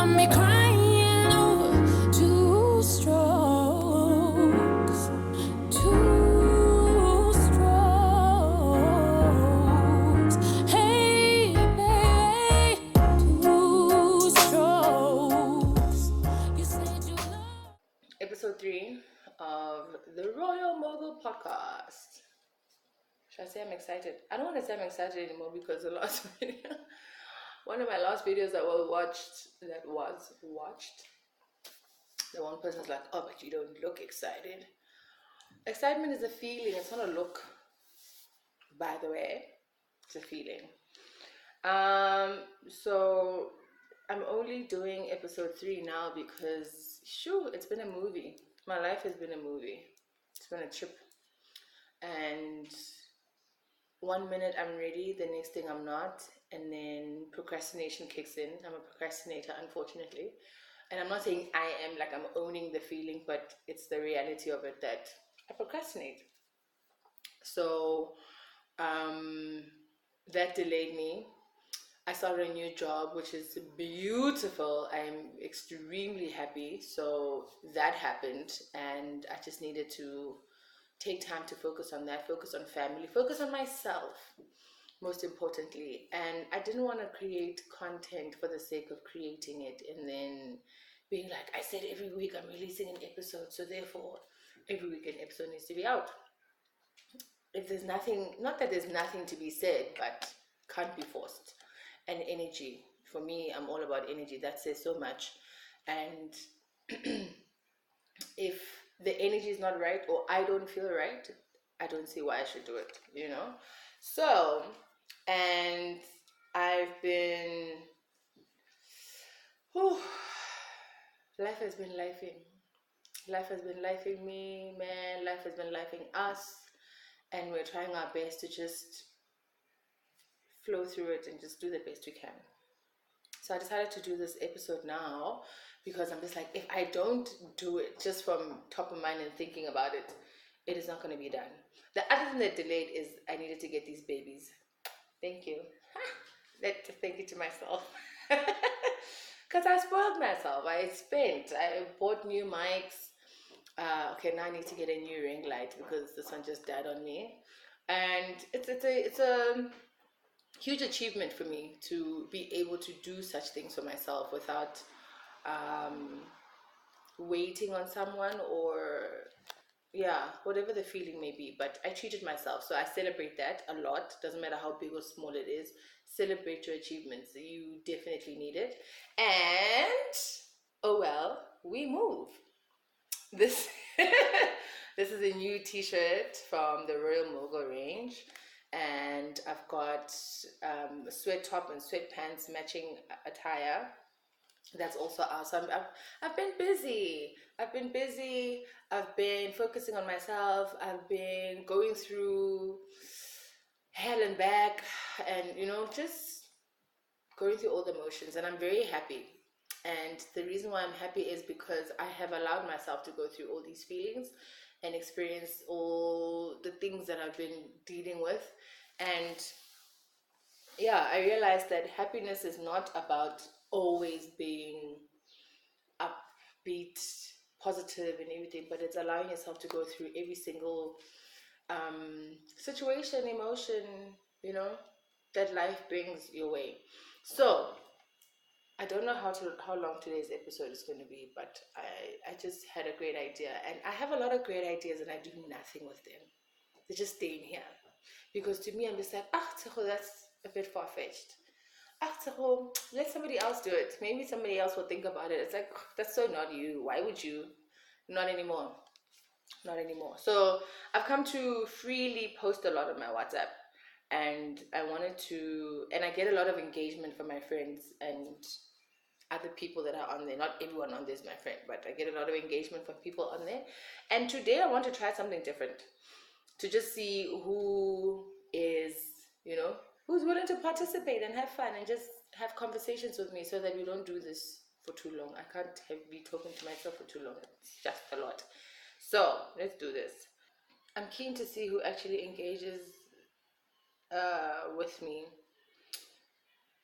got me crying over two strokes. Two strokes. Hey, baby, two strokes. You said you love. Episode 3 of the Royal Mogul Podcast. Should I say I'm excited? I don't want to say I'm excited anymore because the last video, one of my last videos that was watched, the one person's like, oh, but you don't look excited. Excitement is a feeling, it's not a look, by the way. It's a feeling. So I'm only doing episode 3 now because, it's been a movie. My life has been a movie. It's been a trip. And 1 minute I'm ready, the next thing I'm not. And then procrastination kicks in. I'm a procrastinator, unfortunately. And I'm not saying I am, like I'm owning the feeling, but it's the reality of it that I procrastinate. So that delayed me. I started a new job, which is beautiful. I'm extremely happy. So that happened, and I just needed to take time to focus on that, focus on family, focus on myself, most importantly. And I didn't want to create content for the sake of creating it and then being like, I said every week I'm releasing an episode, so therefore every week an episode needs to be out. If there's nothing, not that there's nothing to be said, but can't be forced. And energy, for me, I'm all about energy. That says so much. And if the energy is not right or I don't feel right, I don't see why I should do it, So, and I've been, life has been lifing. Life has been lifing me, man. Life has been lifing us. And we're trying our best to just flow through it and just do the best we can. So I decided to do this episode now because I'm just like, if I don't do it just from top of mind and thinking about it, it is not going to be done. The other thing that delayed is I needed to get these babies. Thank you. Thank you to myself. Because I spoiled myself. I bought new mics. Okay, now I need to get a new ring light because this one just died on me. And it's a huge achievement for me to be able to do such things for myself without waiting on someone or whatever the feeling may be. But I treated myself, so I celebrate that a lot. Doesn't matter how big or small it is. Celebrate your achievements. You definitely need it. And we move. This this is a new t-shirt from the Royal Mogul range. And I've got a sweat top and sweatpants matching attire. That's also awesome. I've been busy. I've been focusing on myself. I've been going through hell and back, and just going through all the emotions. And I'm very happy. And the reason why I'm happy is because I have allowed myself to go through all these feelings and experience all the things that I've been dealing with. And I realized that happiness is not about always being upbeat, positive and everything, but it's allowing yourself to go through every single situation, emotion, that life brings your way. So I don't know how long today's episode is going to be, but I just had a great idea. And I have a lot of great ideas and I do nothing with them. They're just staying here. Because to me, I'm just like, that's a bit far-fetched. Let somebody else do it. Maybe somebody else will think about it. It's like, that's so not you. Why would you? Not anymore. So I've come to freely post a lot on my WhatsApp. And I wanted to, and I get a lot of engagement from my friends and other people that are on there. Not everyone on there is my friend, but I get a lot of engagement from people on there. And today I want to try something different, to just see who is, who's willing to participate and have fun and just have conversations with me, so that we don't do this for too long. I can't be talking to myself for too long. It's just a lot. So let's do this. I'm keen to see who actually engages with me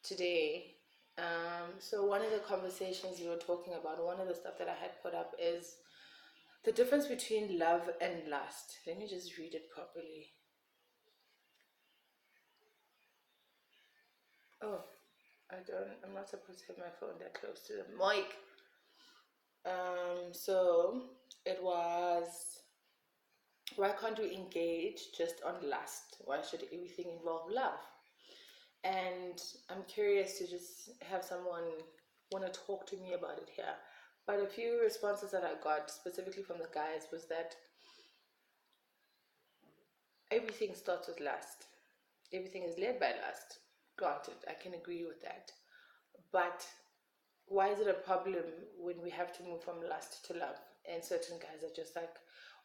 today. So one of the conversations you were talking about, one of the stuff that I had put up is the difference between love and lust. Let me just read it properly. Oh, I'm not supposed to have my phone that close to the mic. So it was, why can't we engage just on lust? Why should everything involve love? And I'm curious to just have someone want to talk to me about it here. But a few responses that I got specifically from the guys was that everything starts with lust. Everything is led by lust. Granted, I can agree with that. But why is it a problem when we have to move from lust to love? And certain guys are just like,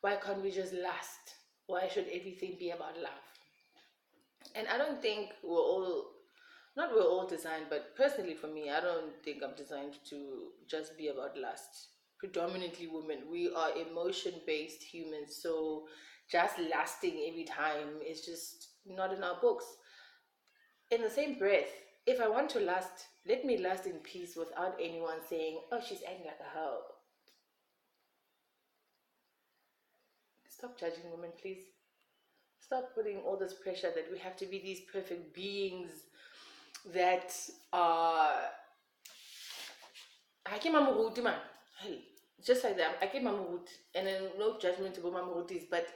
why can't we just lust? Why should everything be about love? And I don't think we're all designed, but personally for me, I don't think I'm designed to just be about lust. Predominantly women, we are emotion-based humans, so just lasting every time is just not in our books. In the same breath, if I want to lust, let me lust in peace without anyone saying, oh, she's acting like a hoe. Stop judging women, please. Stop putting all this pressure that we have to be these perfect beings that are. I came Mamuruti, man. Just like that. I came Mamuruti. And then no judgment about Mamurutis, but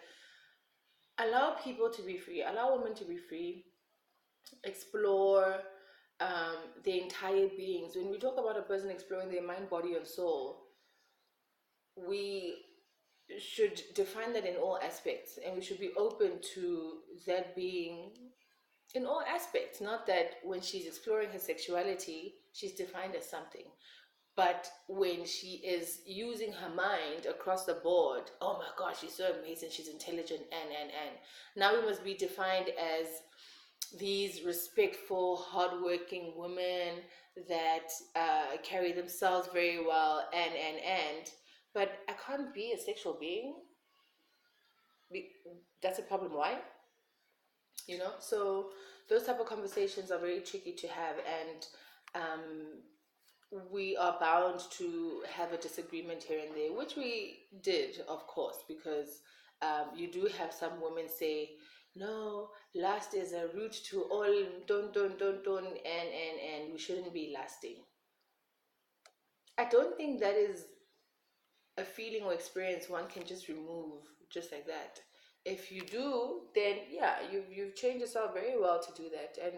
allow people to be free. Allow women to be free. Explore their entire beings. When we talk about a person exploring their mind, body, and soul, we should define that in all aspects, and we should be open to that being in all aspects. Not that when she's exploring her sexuality, she's defined as something, but when she is using her mind across the board, oh my gosh, she's so amazing, she's intelligent, and now we must be defined as these respectful, hardworking women that carry themselves very well, and but I can't be a sexual being. That's a problem. Why? So those type of conversations are very tricky to have, and we are bound to have a disagreement here and there, which we did, of course, because you do have some women say, no, lust is a root to all, don't, and we shouldn't be lusting. I don't think that is a feeling or experience one can just remove just like that. If you do, then yeah, you've trained yourself very well to do that, and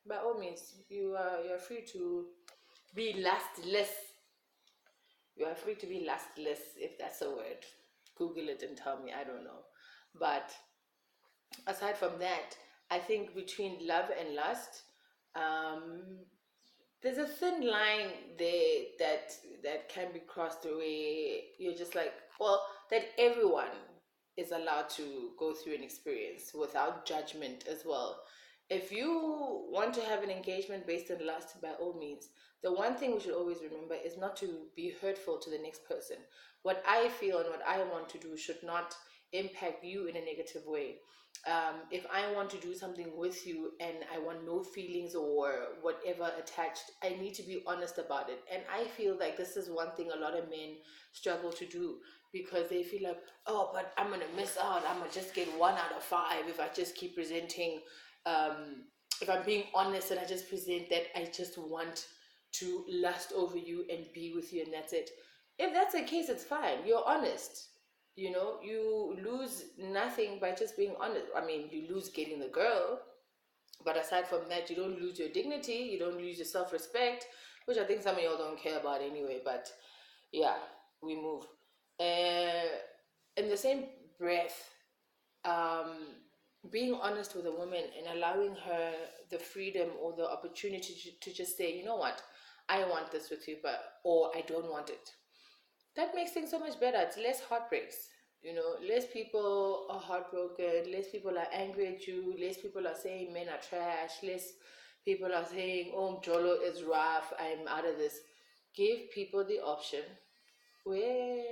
by all means, you're free to be lustless. You are free to be lustless, if that's a word. Google it and tell me, I don't know. But aside from that, I think between love and lust, there's a thin line there that can be crossed where you're just like, well, that everyone is allowed to go through an experience without judgment as well. If you want to have an engagement based on lust, by all means, the one thing we should always remember is not to be hurtful to the next person. What I feel and what I want to do should not impact you in a negative way. If I want to do something with you and I want no feelings or whatever attached, I need to be honest about it. And I feel like this is one thing a lot of men struggle to do, because they feel like, oh, but I'm going to miss out. I'm going to just get 1 out of 5 if I just keep presenting. If I'm being honest and I just present that I just want to lust over you and be with you and that's it. If that's the case, it's fine. You're honest. You lose nothing by just being honest. I mean, you lose getting the girl, but aside from that, you don't lose your dignity, you don't lose your self-respect, which I think some of y'all don't care about anyway. But yeah, we move. In the same breath, being honest with a woman and allowing her the freedom or the opportunity to just say, you know what, I want this with you, or I don't want it. That makes things so much better. It's less heartbreaks. Less people are heartbroken, less people are angry at you, less people are saying men are trash, less people are saying, oh, Jolo is rough, I'm out of this. Give people the option where...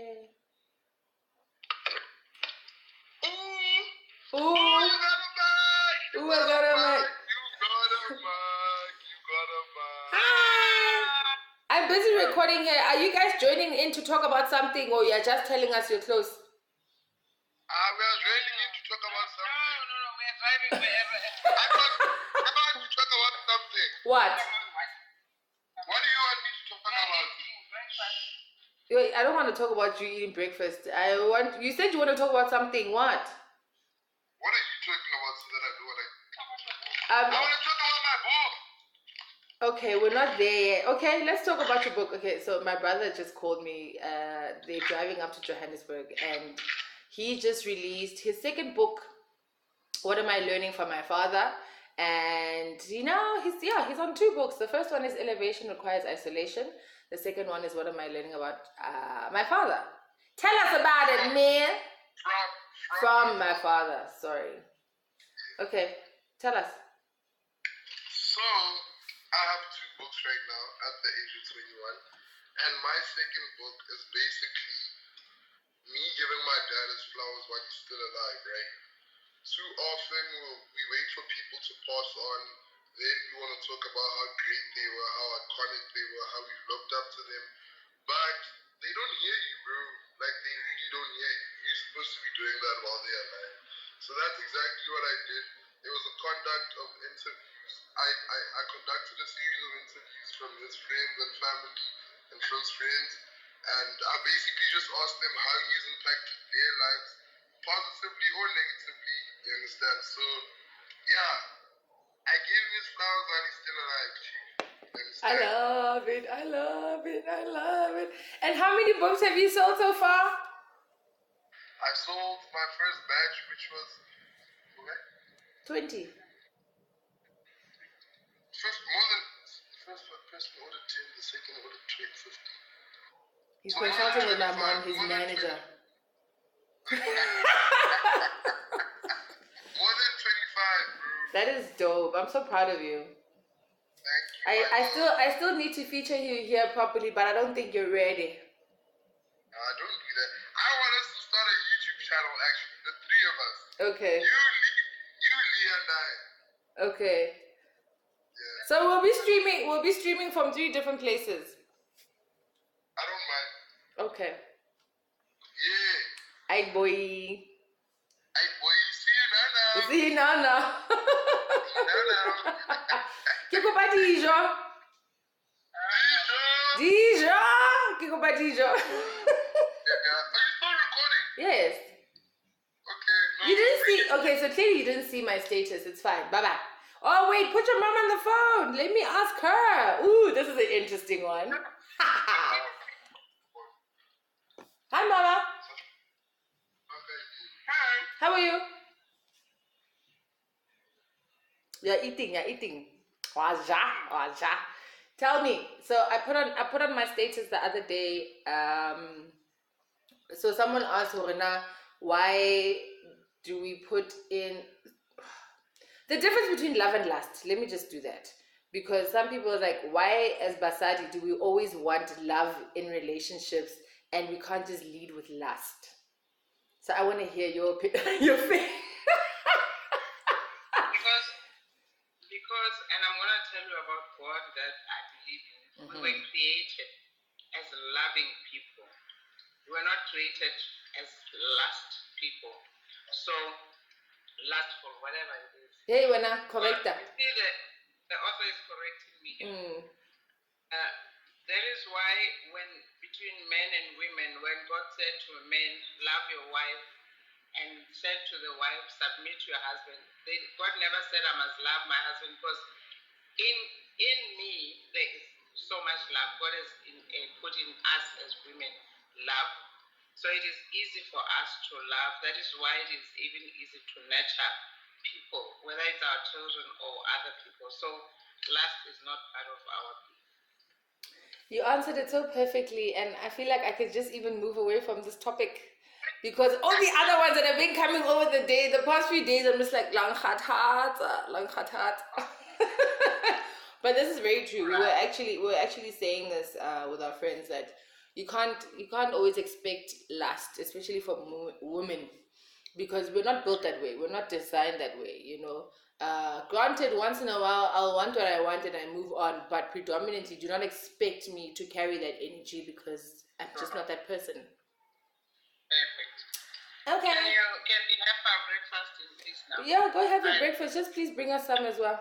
Ooh, you got a mic! Ooh, I got a mic. You got a mic! You got a mic! Hi! I'm busy recording here. Are you guys joining in to talk about something, or you're just telling us you're close? We are joining in to talk about something. No, we are driving wherever. I thought to talk about something. What? What do you want me to talk about? Wait, I don't want to talk about you eating breakfast. You said you want to talk about something. What? What are you talking about so that I know what I want to talk about my book. Okay, we're not there yet. Okay, let's talk about your book. Okay, so my brother just called me. They're driving up to Johannesburg, and he just released his second book. What am I learning from my father? And he's on 2 books. The first one is Elevation Requires Isolation. The second one is What am I learning about my father? Tell us about it, man. From my father. Sorry. Okay, tell us. So, I have 2 books right now at the age of 21. And my second book is basically me giving my dad his flowers while he's still alive, right? Too often we wait for people to pass on, then we want to talk about how great they were, how iconic they were, how we looked up to them, but they don't hear you, bro. Like, they really don't hear you. You're supposed to be doing that while they're alive. So that's exactly what I did. It was a conduct of interviews. I conducted a series of interviews from his friends and family and close friends, and I basically just asked them how he has impacted their lives, positively or negatively, you understand? So, yeah, I gave him his flowers while he's still alive, Chief. You I understand? love it. I love it. I love it. And how many books have you sold so far? I sold my first batch, which was, okay, 20. First order 10, the second order 50. He's So more than consulting with my 25, mom, his more than manager. 20. More than 25, bro. That is dope. I'm so proud of you. Thank you. I still need to feature you here properly, but I don't think you're ready. Don't do that. I want us to start a YouTube channel, actually, the 3 of us. Okay. You, Lee, and I. Okay. Yeah. So we'll be streaming from 3 different places. I don't mind. Okay. Yeah. Aight boy. Hey, boy, see you now. See you now. Now. Ke kopa dijo. Dijo. Ke kopa dijo. Are you still recording? Yes. Okay. No, You didn't see. Okay, so clearly you didn't see my status. It's fine. Bye bye. Oh wait, put your mom on the phone. Let me ask her. Ooh, this is an interesting one. Hi, Mama. Okay. How are you? You're eating. Waja. Tell me. So I put on my status the other day. So someone asked Horena, why do we put in the difference between love and lust? Let me just do that. Because some people are like, why as Basadi do we always want love in relationships and we can't just lead with lust? So I want to hear your face. Because, and I'm going to tell you about God that I believe in. We were created as loving people. We were not created as lust people. So, lustful, whatever it is. Hey, Wena, correct But that. you see that the author is correcting me. That is why when between men and women, when God said to a man, love your wife, and said to the wife, submit to your husband, God never said I must love my husband, because in me there is so much love. God has put in us as women love. So it is easy for us to love. That is why it is even easy to nurture people, whether it's our children or other people. So lust is not part of our people. You answered it so perfectly, and I feel like I could just even move away from this topic. Because all the other ones that have been coming over the past few days, I'm just like, lang gaat. But this is very true. We were actually saying this with our friends, that you can't always expect lust, especially for women, because we're not built that way. We're not designed that way, you know. Granted, once in a while, I'll want what I want and I move on, but predominantly, do not expect me to carry that energy because I'm just not that person. Perfect. Okay. Can we have our breakfast in peace now? Yeah, go have your breakfast. Just please bring us some as well.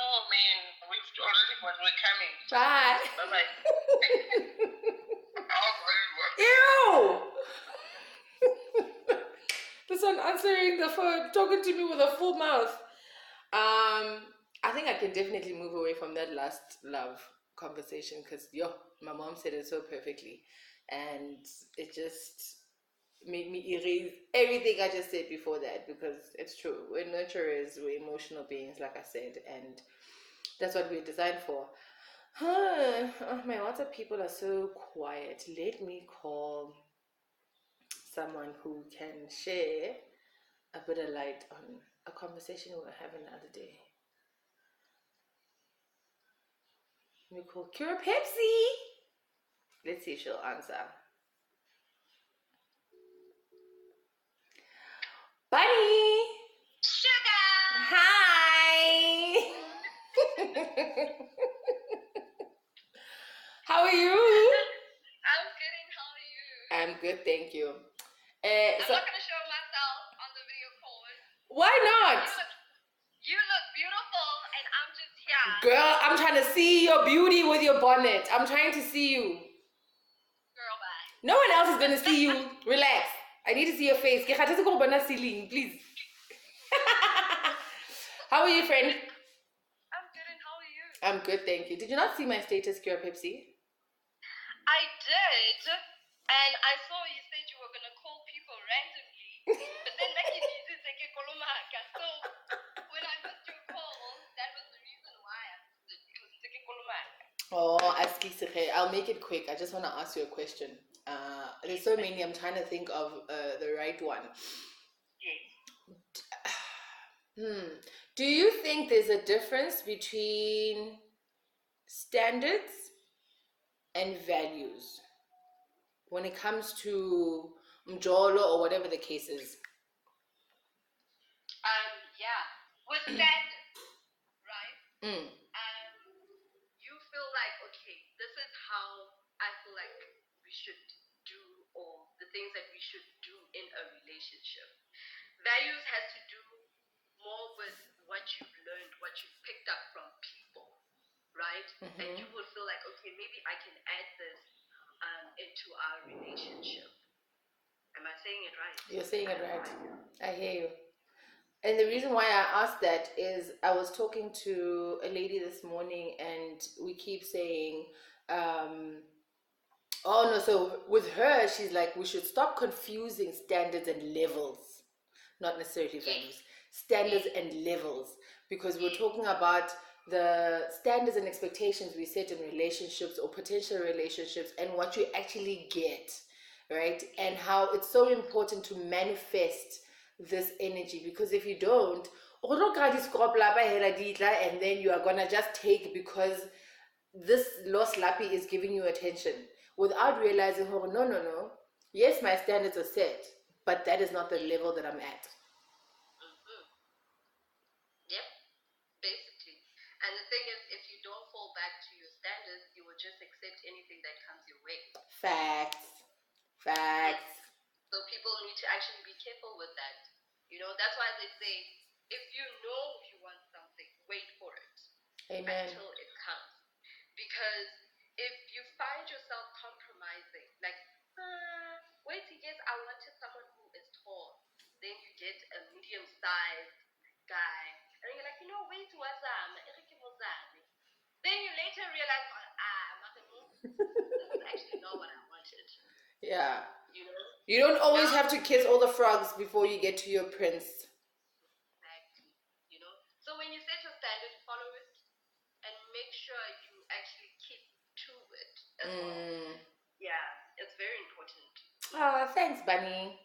Oh man, we've already got we're coming. Bye. Bye bye. How are you? Ew! This one answering the phone, talking to me with a full mouth. I think I can definitely move away from that last love conversation because my mom said it so perfectly, and it just made me erase everything I just said before that because it's true. We're nurturers, we're emotional beings, like I said, and that's what we're designed for. Oh, my WhatsApp people are so quiet. Let me call someone who can share a bit of light on a conversation we were having the other day. Let me call Keora Pepsi. Let's see if she'll answer. Bunny! Sugar! Hi! How are you? I'm good and how are you? I'm good, thank you. I'm So, not going to show myself on the video call. why not? You look beautiful and I'm just here. Girl, I'm trying to see your beauty with your bonnet. I'm trying to see you. Girl, bye. No one else is going to see you. Relax. I need to see your face. Ke kgathetse ko go bona ceiling, please. How are you, friend? I'm good and how are you? I'm good, thank you. Did you not see my status, Keora Pepsi? I did. And I saw you said you were going to call people randomly. But then like you did take a kolomaka. So when I missed your call, that was the reason why I missed it. Because it's a kolomaka. Oh, askisere. I'll make it quick. I just want to ask you a question. There's so many. I'm trying to think of the right one. Yes. Do you think there's a difference between standards and values when it comes to mjolo or whatever the case is? Yeah. With standards, right? You feel like, okay, this is how I feel like we should do, or the things that we should do in a relationship. Values has to do more with what you've learned, what you've picked up from people, right? And you will feel like, okay, maybe I can add this into our relationship. Am I saying it right? You're saying it right. I hear you. And the reason why I asked that is I was talking to a lady this morning and we keep saying, so with her, she's like, we should stop confusing standards and levels, not necessarily values, standards and levels, because we're talking about the standards and expectations we set in relationships or potential relationships and what you actually get, right? And how it's so important to manifest this energy, because if you don't, and then you are gonna just take because this lost lappy is giving you attention without realizing, oh no, yes, my standards are set, but that is not the level that I'm at. Yep, basically. And the thing is, if you don't fall back to your standards, you will just accept anything that comes your way. Facts. So people need to actually be careful with that. You know, that's why they say, if you know you want something, wait for it. Amen. Until it comes. Because if you find yourself compromising, like, wait till yes, I wanted someone who is tall. Then you get a medium-sized guy. And you're like, wait, then you later realize, this is actually not what I wanted. Yeah. You know? You don't always have to kiss all the frogs before you get to your prince. Exactly. You know? So when you set your standard, follow it and make sure you actually keep to it as well. Yeah, it's very important. Oh, thanks, Bunny.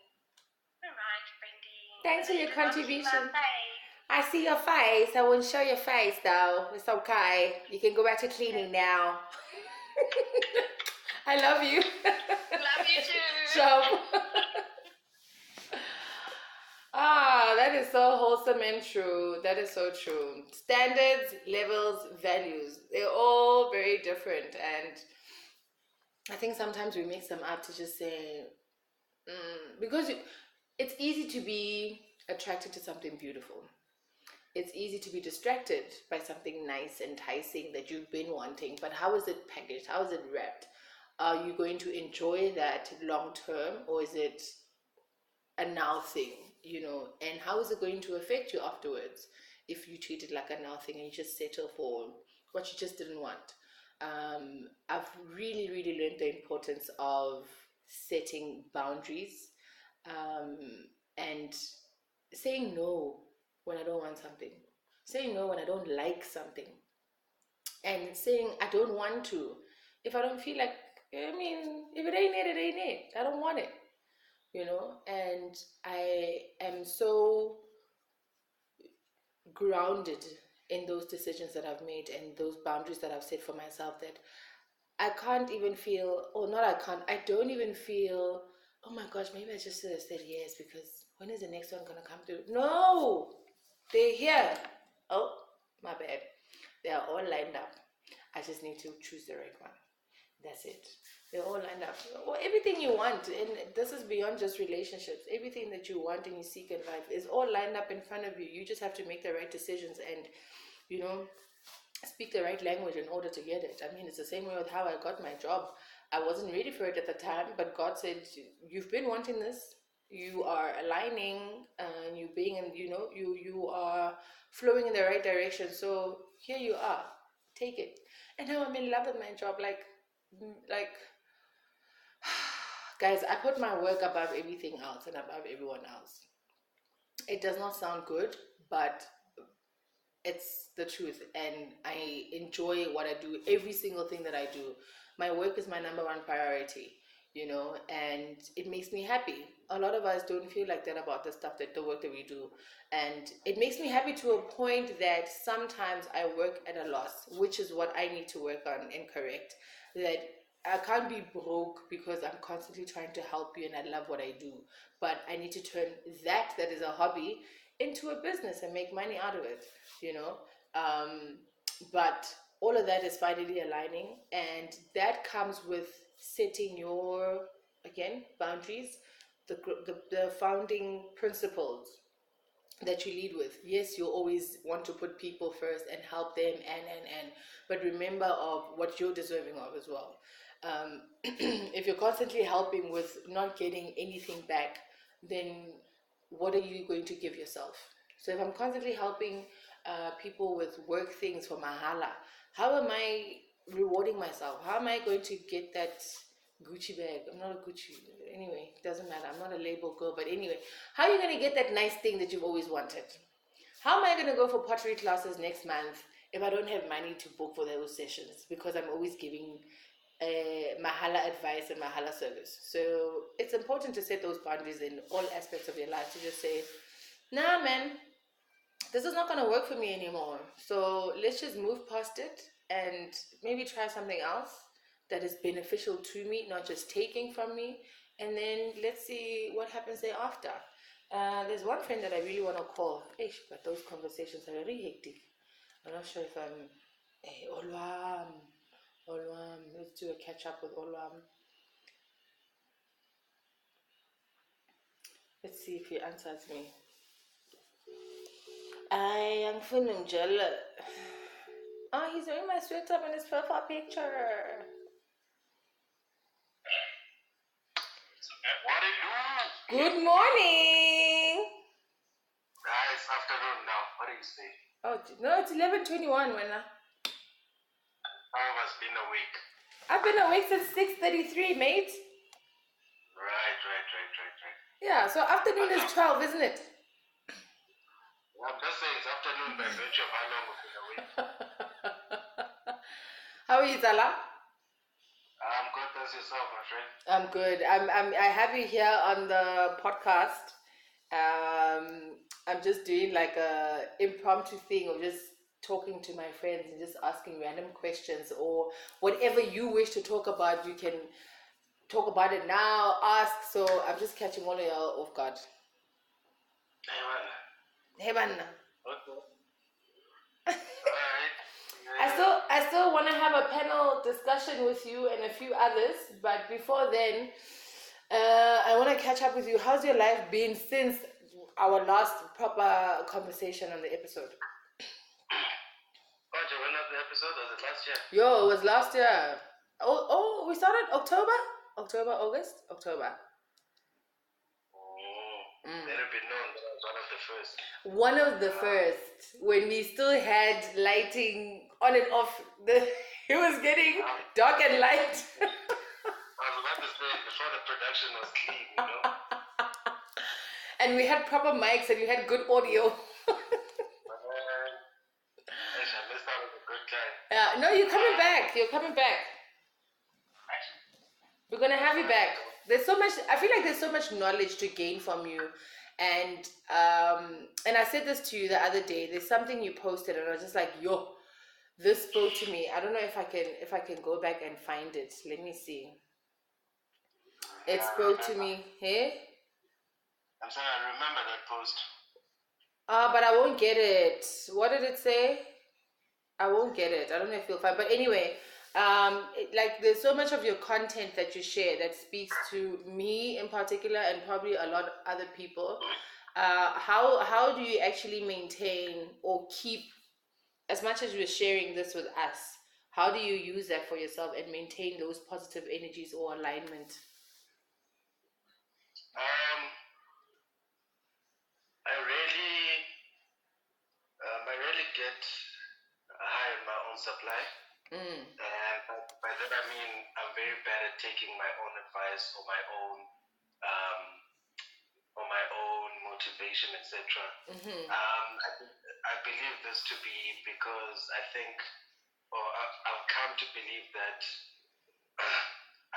All right, Brandy. Thanks for your You don't see contribution. my face. I see your face. I won't show your face though. It's okay. You can go back to cleaning now. I love you. Love you too. So, Ah, that is so wholesome and true. That is so true. Standards, levels, values, they're all very different. And I think sometimes we mix them up to just say, because it's easy to be attracted to something beautiful. It's easy to be distracted by something nice, enticing that you've been wanting. But how is it packaged? How is it wrapped? Are you going to enjoy that long term, or is it a now thing, and how is it going to affect you afterwards if you treat it like a now thing and you just settle for what you just didn't want? I've really, really learned the importance of setting boundaries, um, and saying no when I don't want something, saying no when I don't like something, and saying I don't want to. If I don't feel like, if it ain't it, it ain't it. I don't want it, and I am so grounded in those decisions that I've made and those boundaries that I've set for myself that I can't even feel, or not I can't, I don't even feel, oh my gosh, maybe I just should have said yes, because when is the next one going to come through? No, they're here. Oh, my bad. They are all lined up. I just need to choose the right one. That's it. They're all lined up. Well, everything you want, and this is beyond just relationships. Everything that you want and you seek in life is all lined up in front of you. You just have to make the right decisions and, speak the right language in order to get it. I mean, it's the same way with how I got my job. I wasn't ready for it at the time, but God said, "You've been wanting this. You are aligning, and you being, and you are flowing in the right direction. So here you are. Take it." And now I'm in love with my job. Like, guys, I put my work above everything else and above everyone else. It does not sound good, but it's the truth, and I enjoy what I do. Every single thing that I do, my work is my number one priority, and it makes me happy. A lot of us don't feel like that about the work that we do, and it makes me happy to a point that sometimes I work at a loss, which is what I need to work on and correct. That I can't be broke because I'm constantly trying to help you and I love what I do, but I need to turn that is a hobby into a business and make money out of it, you know. Um, but all of that is finally aligning, and that comes with setting your, again, boundaries, the founding principles that you lead with. Yes, you always want to put people first and help them, and but remember of what you're deserving of as well. If you're constantly helping with not getting anything back, then what are you going to give yourself? So if I'm constantly helping people with work things for mahala, how am I rewarding myself? How am I going to get that Gucci bag? I'm not a Gucci. Anyway, it doesn't matter. I'm not a label girl. But anyway, how are you going to get that nice thing that you've always wanted? How am I going to go for pottery classes next month if I don't have money to book for those sessions? Because I'm always giving mahala advice and mahala service. So it's important to set those boundaries in all aspects of your life, to just say, nah, man, this is not going to work for me anymore. So let's just move past it and maybe try something else that is beneficial to me, not just taking from me. And then let's see what happens thereafter. There's one friend that I really want to call. Ish, but those conversations are very hectic. I'm not sure if I'm. Hey, Olwam. Olwam. Let's do a catch up with Olwam. Let's see if he answers me. I am feeling jealous. Oh, he's wearing my sweater in his profile picture. What do you do? Good morning. It's afternoon now. What do you say? Oh, no, it's 11:21, Wena. How has been a week? I've been awake since 6:33, mate. Right. Yeah, so afternoon is 12, isn't it? I'm just saying it's afternoon by virtue of how long we've been awake. How are you, Zala? I'm good. That's yourself, my friend. I'm good. I have you here on the podcast. I'm just doing like a impromptu thing of just talking to my friends and just asking random questions, or whatever you wish to talk about, you can talk about it now, ask. So I'm just catching all of y'all off guard. Hey, man. Hey man. Okay. Alright. I still want to have a panel discussion with you and a few others, but before then, I want to catch up with you. How's your life been since our last proper conversation on the episode? Roger, when was the episode? Was it last year? Yo, it was last year. Oh, we started October, August, October. Let it be known that I was one of the first. One of the first, when we still had lighting on and off. It was getting dark and light. I was about to say, before the production was clean, you know? And we had proper mics and we had good audio. I missed out on a good time. Yeah, no, you're coming back. You're coming back. We're gonna have you back. There's so much. I feel like there's so much knowledge to gain from you, and I said this to you the other day. There's something you posted, and I was just like, yo, this spoke to me. I don't know if I can go back and find it. Let me see. It spoke to me. Hey. I'm saying I remember that post. But I won't get it. What did it say? I won't get it. I don't know if you'll find. But anyway, like there's so much of your content that you share that speaks to me in particular, and probably a lot of other people. How do you actually maintain or keep, as much as you're sharing this with us? How do you use that for yourself and maintain those positive energies or alignment? I rarely get high on my own supply. And by that I mean I'm very bad at taking my own advice or my own motivation, etc. I believe this to be because I think, or I've come to believe that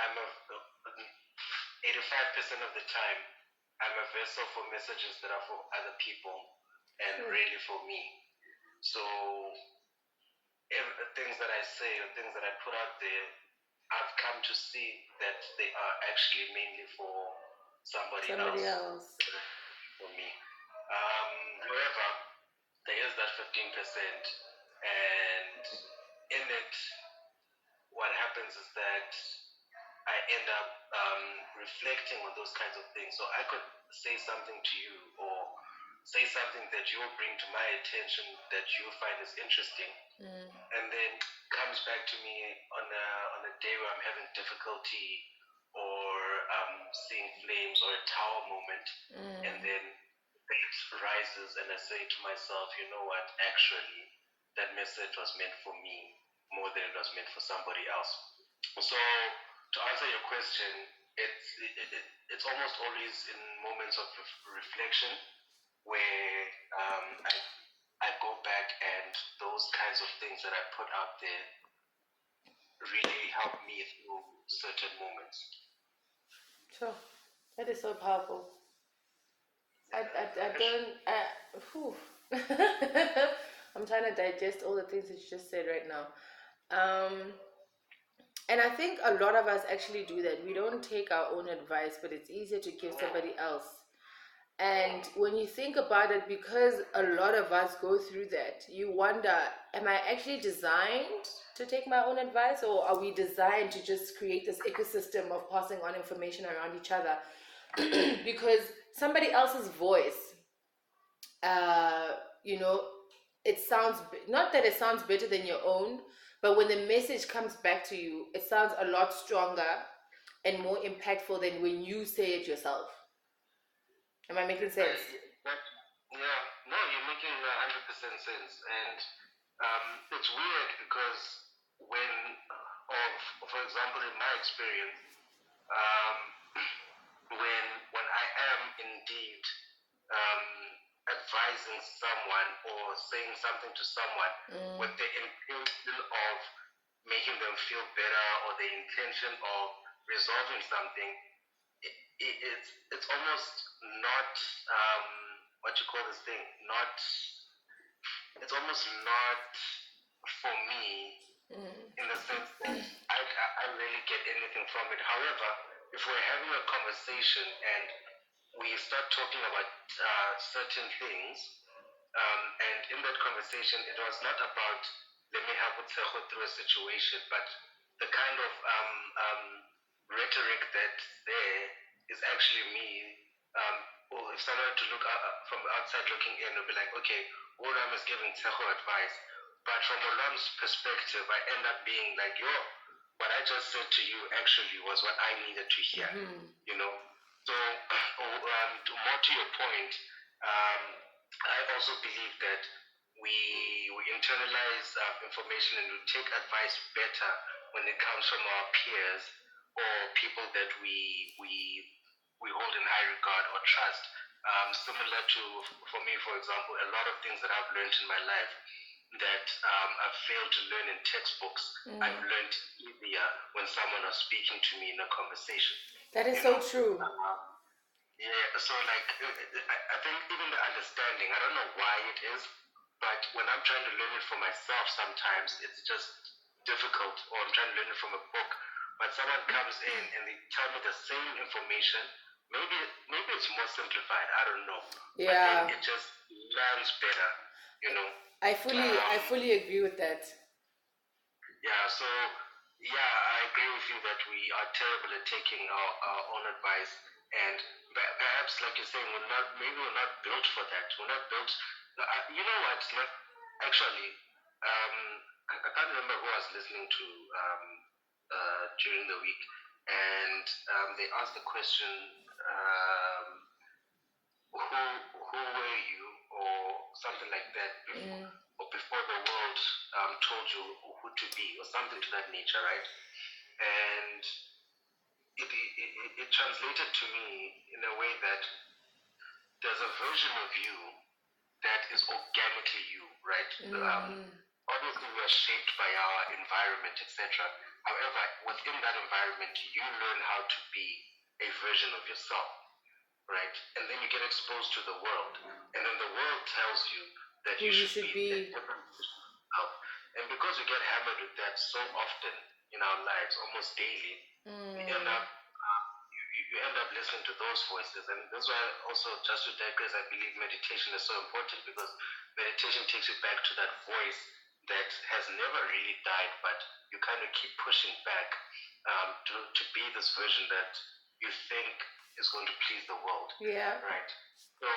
I'm 85% of the time I'm a vessel for messages that are for other people and really for me. So things that I say or things that I put out there, I've come to see that they are actually mainly for somebody else. For me. However, there is that 15%, and in it, what happens is that I end up reflecting on those kinds of things. So I could say something to you or say something that you will bring to my attention that you find is interesting, and then comes back to me on a day where I'm having difficulty or seeing flames or a tower moment, and then it rises and I say to myself, you know what, actually that message was meant for me more than it was meant for somebody else. So to answer your question, it's almost always in moments of reflection where I go back and those kinds of things that I put out there really help me through certain moments. Sure, that is so powerful. I'm trying to digest all the things that you just said right now. And I think a lot of us actually do that. We don't take our own advice, but it's easier to give somebody else. And when you think about it, because a lot of us go through that, you wonder, am I actually designed to take my own advice, or are we designed to just create this ecosystem of passing on information around each other? Because somebody else's voice, it sounds, not that it sounds better than your own, but when the message comes back to you, it sounds a lot stronger and more impactful than when you say it yourself. Am I making sense? Yeah, no, you're making 100% sense. And it's weird because for example, in my experience, when I am indeed advising someone or saying something to someone with the intention of making them feel better or the intention of resolving something, it's almost not it's almost not for me in the sense that I really get anything from it. However, if we're having a conversation and we we start talking about certain things, and in that conversation, it was not about let me help Utseho through a situation, but the kind of rhetoric that's there is actually me. Or if someone were to look from outside looking in, it'll be like, okay, Olwam is giving Tseho advice, but from Olwam's perspective, I end up being like, yo, what I just said to you actually was what I needed to hear, you know. So, more to your point, I also believe that we internalize information and we take advice better when it comes from our peers or people that we hold in high regard or trust. Similar to, for me, for example, a lot of things that I've learned in my life that I've failed to learn in textbooks, I've learned easier when someone was speaking to me in a conversation. That is so true. Yeah, so like, I think even the understanding, I don't know why it is, but when I'm trying to learn it for myself, sometimes it's just difficult, or I'm trying to learn it from a book, but someone comes in and they tell me the same information, maybe it's more simplified, I don't know. Yeah. But then it just lands better, you know. I fully agree with that. Yeah, so yeah, I agree with you that we are terrible at taking our own advice, and perhaps, like you're saying, we're not built for that. We're not built. You know what? Actually, I can't remember who I was listening to during the week, and they asked the question, who were you, or something like that, or before the world told you who to be, or something to that nature, right? And it translated to me in a way that there's a version of you that is organically you, right? Obviously, we are shaped by our environment, etc. However, within that environment, you learn how to be a version of yourself, right? And then you get exposed to the world, and then the world tells you that you should be a different version of yourself. And because we get hammered with that so often in our lives, almost daily, we end up you end up listening to those voices. And that's why also, just to digress, I believe meditation is so important, because meditation takes you back to that voice that has never really died, but you kind of keep pushing back to be this version that you think is going to please the world. Yeah. Right? So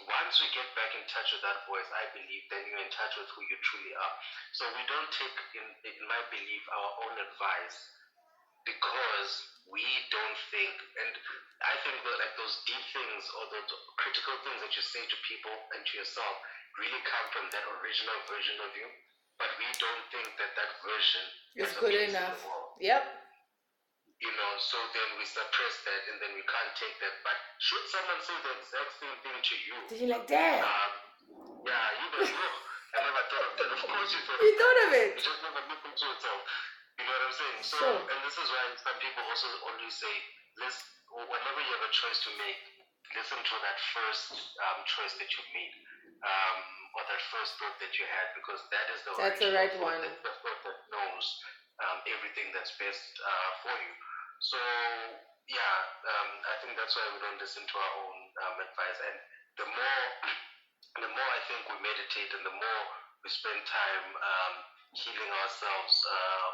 once we get back in touch with that voice, I believe then you're in touch with who you truly are. So we don't take, in my belief, our own advice because we don't think, and I think that like those deep things or those critical things that you say to people and to yourself really come from that original version of you, but we don't think that that version It's is good a piece enough. in the world. Yep. You know, so then we suppress that, and then we can't take that. But should someone say the exact same thing to you, Did you like that? yeah, you don't know. I never thought of that. Of course you thought You thought of it. You just never looked into yourself. You know what I'm saying? So, Sure. and this is why some people also always say, whenever you have a choice to make, listen to that first choice that you made, or that first thought that you had, because that is the That's the original right thought, one. that's the thought that knows everything that's best for you. So, yeah, I think that's why we don't listen to our own advice. And the more I think we meditate, and the more we spend time healing ourselves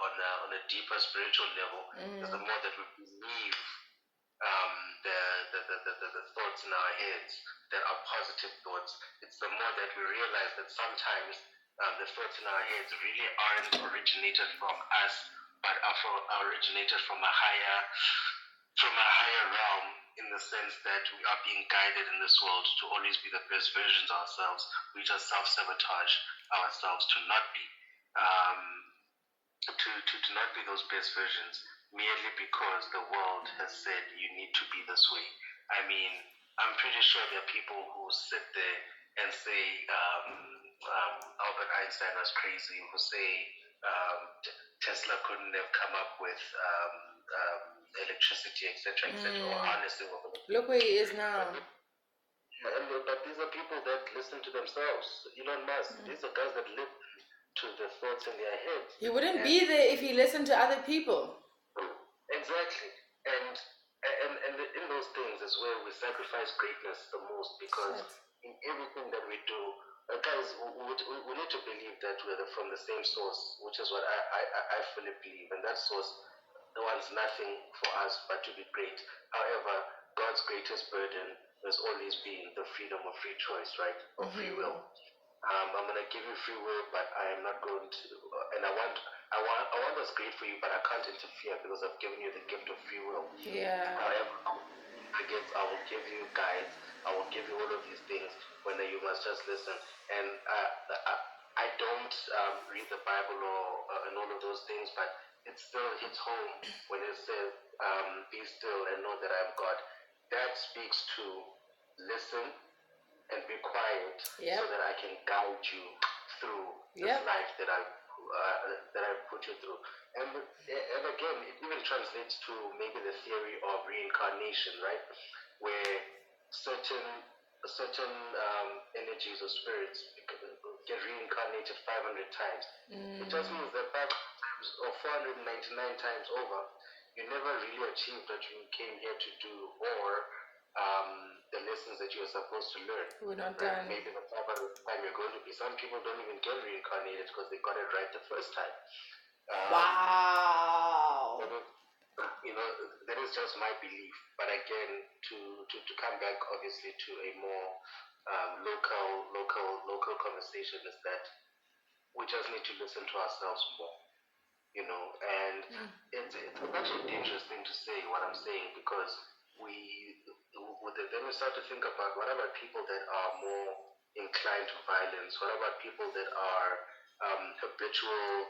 on a deeper spiritual level, is the more that we believe the thoughts in our heads that are positive thoughts. It's the more that we realize that sometimes the thoughts in our heads really aren't originated from us, but are originated from a higher realm, in the sense that we are being guided in this world to always be the best versions of ourselves. We just self-sabotage ourselves to not be to not be those best versions, merely because the world has said you need to be this way. I mean, I'm pretty sure there are people who sit there and say Albert Einstein was crazy, who say Tesla couldn't have come up with electricity, etc., or harnessing of electricity. Look where he is now. But these are people that listen to themselves. Elon Musk, these are guys that live to the thoughts in their heads. He wouldn't be there if he listened to other people. Exactly. And in those things, is where we sacrifice greatness the most, because in everything that we do, guys, we need to believe that we're from the same source, which is what I fully believe, and that source wants nothing for us but to be great. However, God's greatest burden has always been the freedom of free choice, right? Of free will. I'm gonna give you free will, but I am not going to. And I want what's great for you, but I can't interfere because I've given you the gift of free will. Yeah. However, I will give you guides. I will give you all of these things. When you must just listen. And I don't read the Bible or and all of those things, but it still hits home when it says, "Be still and know that I am God." That speaks to listen and be quiet, so that I can guide you through this life that I put you through. And again, it even translates to maybe the theory of reincarnation, right? Where certain energies or spirits get reincarnated 500 times. It just means that 500 times or 499 times over, you never really achieved what you came here to do, or the lessons that you are supposed to learn. We're not Right? done. Maybe the 500th time you're going to be. Some people don't even get reincarnated because they got it right the first time. Wow. That is just my belief. But again, to come back obviously to a more local conversation, is that we just need to listen to ourselves more. And it's actually dangerous thing to say what I'm saying, because then we start to think about, what about people that are more inclined to violence? What about people that are habitual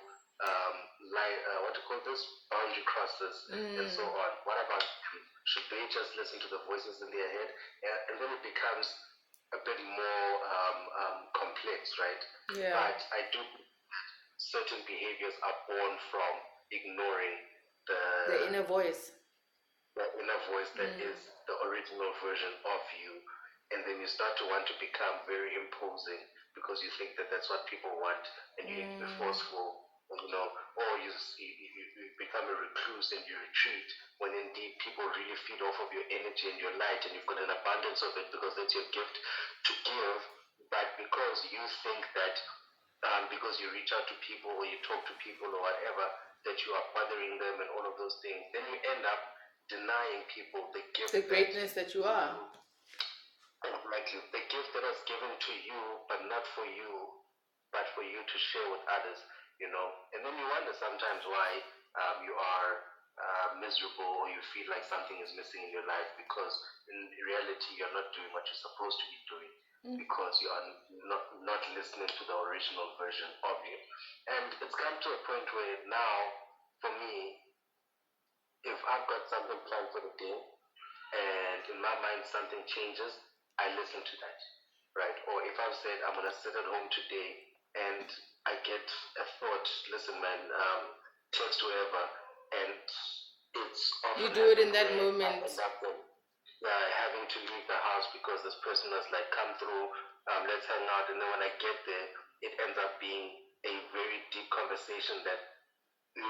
boundary crossers and so on? What about them? Should they just listen to the voices in their head? And then it becomes a bit more complex, right? Yeah. But I do certain behaviors are born from ignoring The inner voice. The inner voice that is the original version of you. And then you start to want to become very imposing because you think that that's what people want, and you need to be forceful, or you become a recluse and you retreat, when indeed people really feed off of your energy and your light, and you've got an abundance of it because that's your gift to give. But because you think that because you reach out to people or you talk to people or whatever, that you are bothering them and all of those things, then you end up denying people the gift, the greatness that you are. Exactly. The gift that was given to you, but not for you, but for you to share with others, And then you wonder sometimes why you are miserable, or you feel like something is missing in your life, because in reality you're not doing what you're supposed to be doing, because you are not listening to the original version of you. And it's come to a point where now, for me, if I've got something planned for the day, and in my mind something changes, I listen to that, right? Or if I've said I'm gonna sit at home today, and I get a thought, listen, man, text whoever, and it's often You do it in that moment. I end up having to leave the house because this person was like, come through, let's hang out, and then when I get there, it ends up being a very deep conversation that you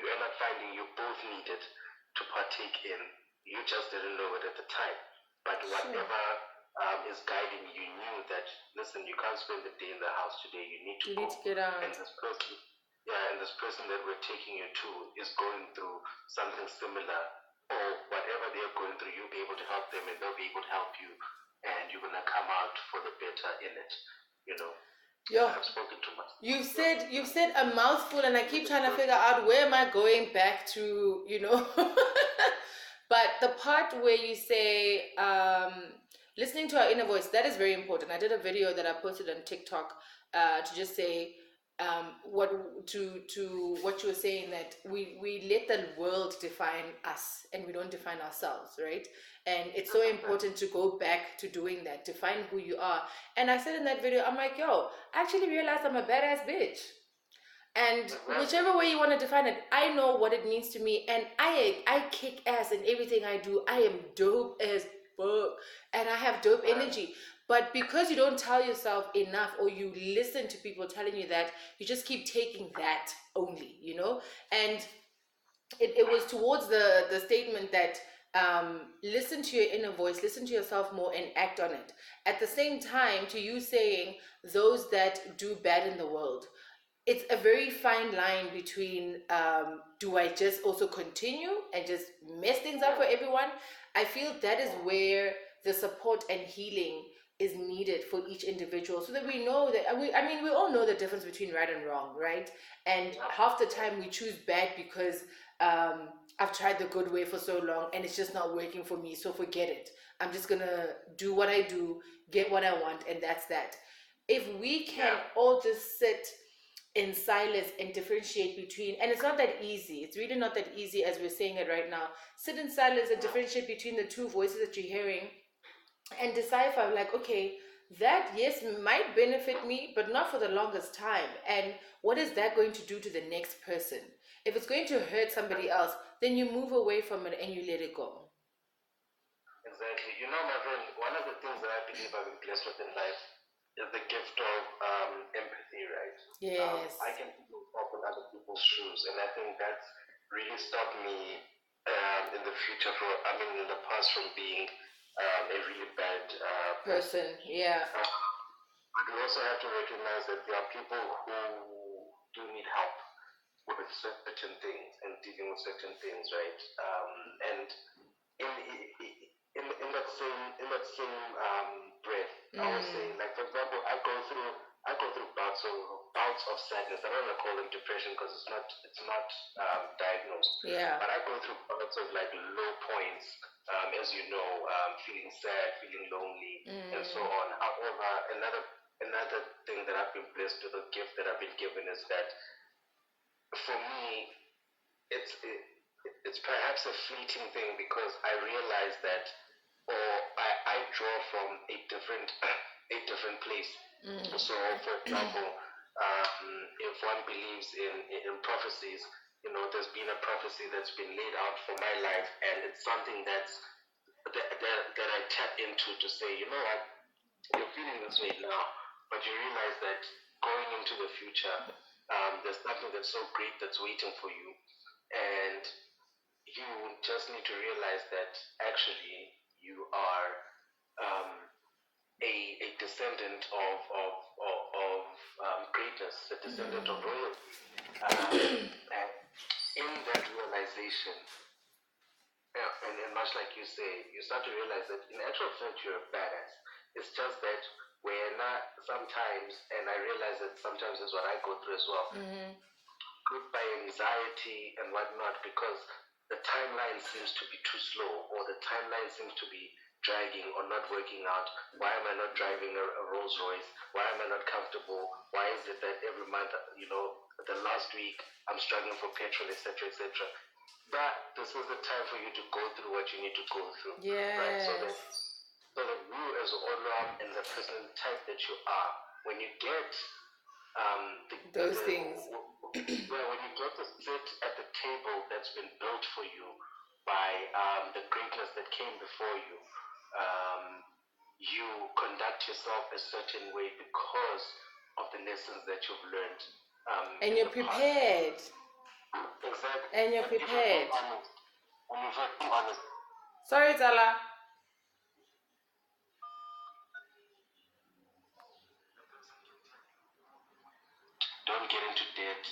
end up finding you both needed to partake in. You just didn't know it at the time. But whatever is guiding you knew that, listen, you can't spend the day in the house today. You need to You go. need to get out. And this person that we're taking you to is going through something similar, or whatever they're going through, you'll be able to help them and they'll be able to help you, and you're gonna come out for the better in it. Yo, I've spoken too much. you've said a mouthful, and I keep trying to figure out where am I going back to, But the part where you say listening to our inner voice, that is very important. I did a video that I posted on TikTok to just say what you were saying, that we let the world define us and we don't define ourselves, right? And it's so important to go back to doing that, define who you are. And I said in that video, I'm like, yo, I actually realized I'm a badass bitch. And whichever way you want to define it, I know what it means to me, and I kick ass in everything I do. I am dope as fuck, and I have dope energy. But because you don't tell yourself enough, or you listen to people telling you that, you just keep taking that only, And it was towards the statement that listen to your inner voice, listen to yourself more, and act on it. At the same time, to you saying those that do bad in the world, it's a very fine line between do I just also continue and just mess things up for everyone? I feel that is where the support and healing is needed for each individual, so that we know that we all know the difference between right and wrong, right? And half the time we choose bad because I've tried the good way for so long and it's just not working for me, so forget it. I'm just gonna do what I do, get what I want, and that's that. If we can all just sit in silence and differentiate between, and it's not that easy, it's really not that easy as we're saying it right now. Sit in silence and differentiate between the two voices that you're hearing and decipher, like, okay, that yes might benefit me, but not for the longest time. And what is that going to do to the next person? If it's going to hurt somebody else, then you move away from it and you let it go. Exactly. You know, my friend, one of the things that I believe I've been blessed with in life is the gift of empathy, right? Yes. I can walk in other people's shoes, and I think that's really stopped me in the future in the past from being a really bad Person, yeah. But we also have to recognize that there are people who do need help with certain things and dealing with certain things, right? And in that same breath, I would say, like, for example, I go through bouts of sadness. I don't want to call them depression because it's not diagnosed. Yeah. But I go through bouts of like low points, as you know, feeling sad, feeling lonely, and so on. However, another thing that I've been blessed with, a gift that I've been given, is that for me, it's perhaps a fleeting thing, because I realize that, or I draw from a different place. So, for example, if one believes in prophecies, there's been a prophecy that's been laid out for my life, and it's something that I tap into to say, you know what, you're feeling this way now, but you realize that going into the future, there's something that's so great that's waiting for you, and you just need to realize that actually you are a descendant of greatness, a descendant of royalty, and in that realization, and much like you say, you start to realize that in actual fact you're a badass. It's just that we're not sometimes, and I realize that sometimes is what I go through as well, gripped by anxiety and whatnot, because the timeline seems to be too slow, or the timeline seems to be dragging or not working out. Why am I not driving a Rolls Royce? Why am I not comfortable? Why is it that every month, the last week I'm struggling for petrol, etc., etc.? But this is the time for you to go through what you need to go through. Yes. Right? So that you as Olwam and the person type that you are, when you get those things, when you get to sit at the table that's been built for you by the greatness that came before you, you conduct yourself a certain way because of the lessons that you've learned. And you're prepared. Exactly. And you're prepared. And if you're being honest. Sorry, Tala. Don't get into debt.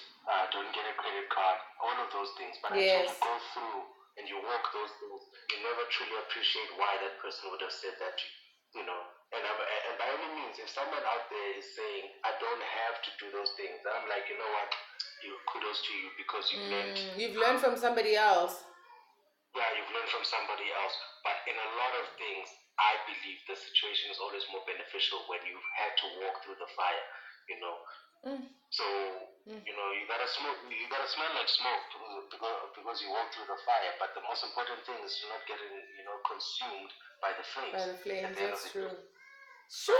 Don't get a credit card. All of those things. But Yes. until you go through and you walk those things, you never truly appreciate why that person would have said that to you. And by any means, if someone out there is saying, I don't have to do those things, then I'm like, you know what? Kudos to you, because you've learned from somebody else. Yeah, you've learned from somebody else. But in a lot of things, I believe the situation is always more beneficial when you've had to walk through the fire, So, you gotta smoke. You gotta smell like smoke because you walk through the fire. But the most important thing is you're not getting, consumed by the flames. By the flames, that's true. So,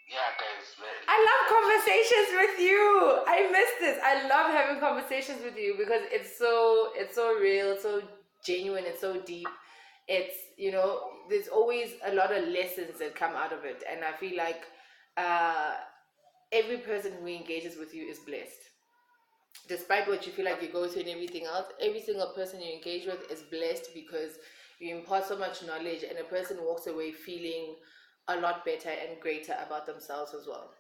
yeah, guys. I love conversations with you. I miss this. I love having conversations with you because it's so real, it's so genuine, it's so deep. It's, there's always a lot of lessons that come out of it, and I feel like every person who engages with you is blessed. despite what you feel like you go through and everything else, every single person you engage with is blessed because you impart so much knowledge, and a person walks away feeling a lot better and greater about themselves as well.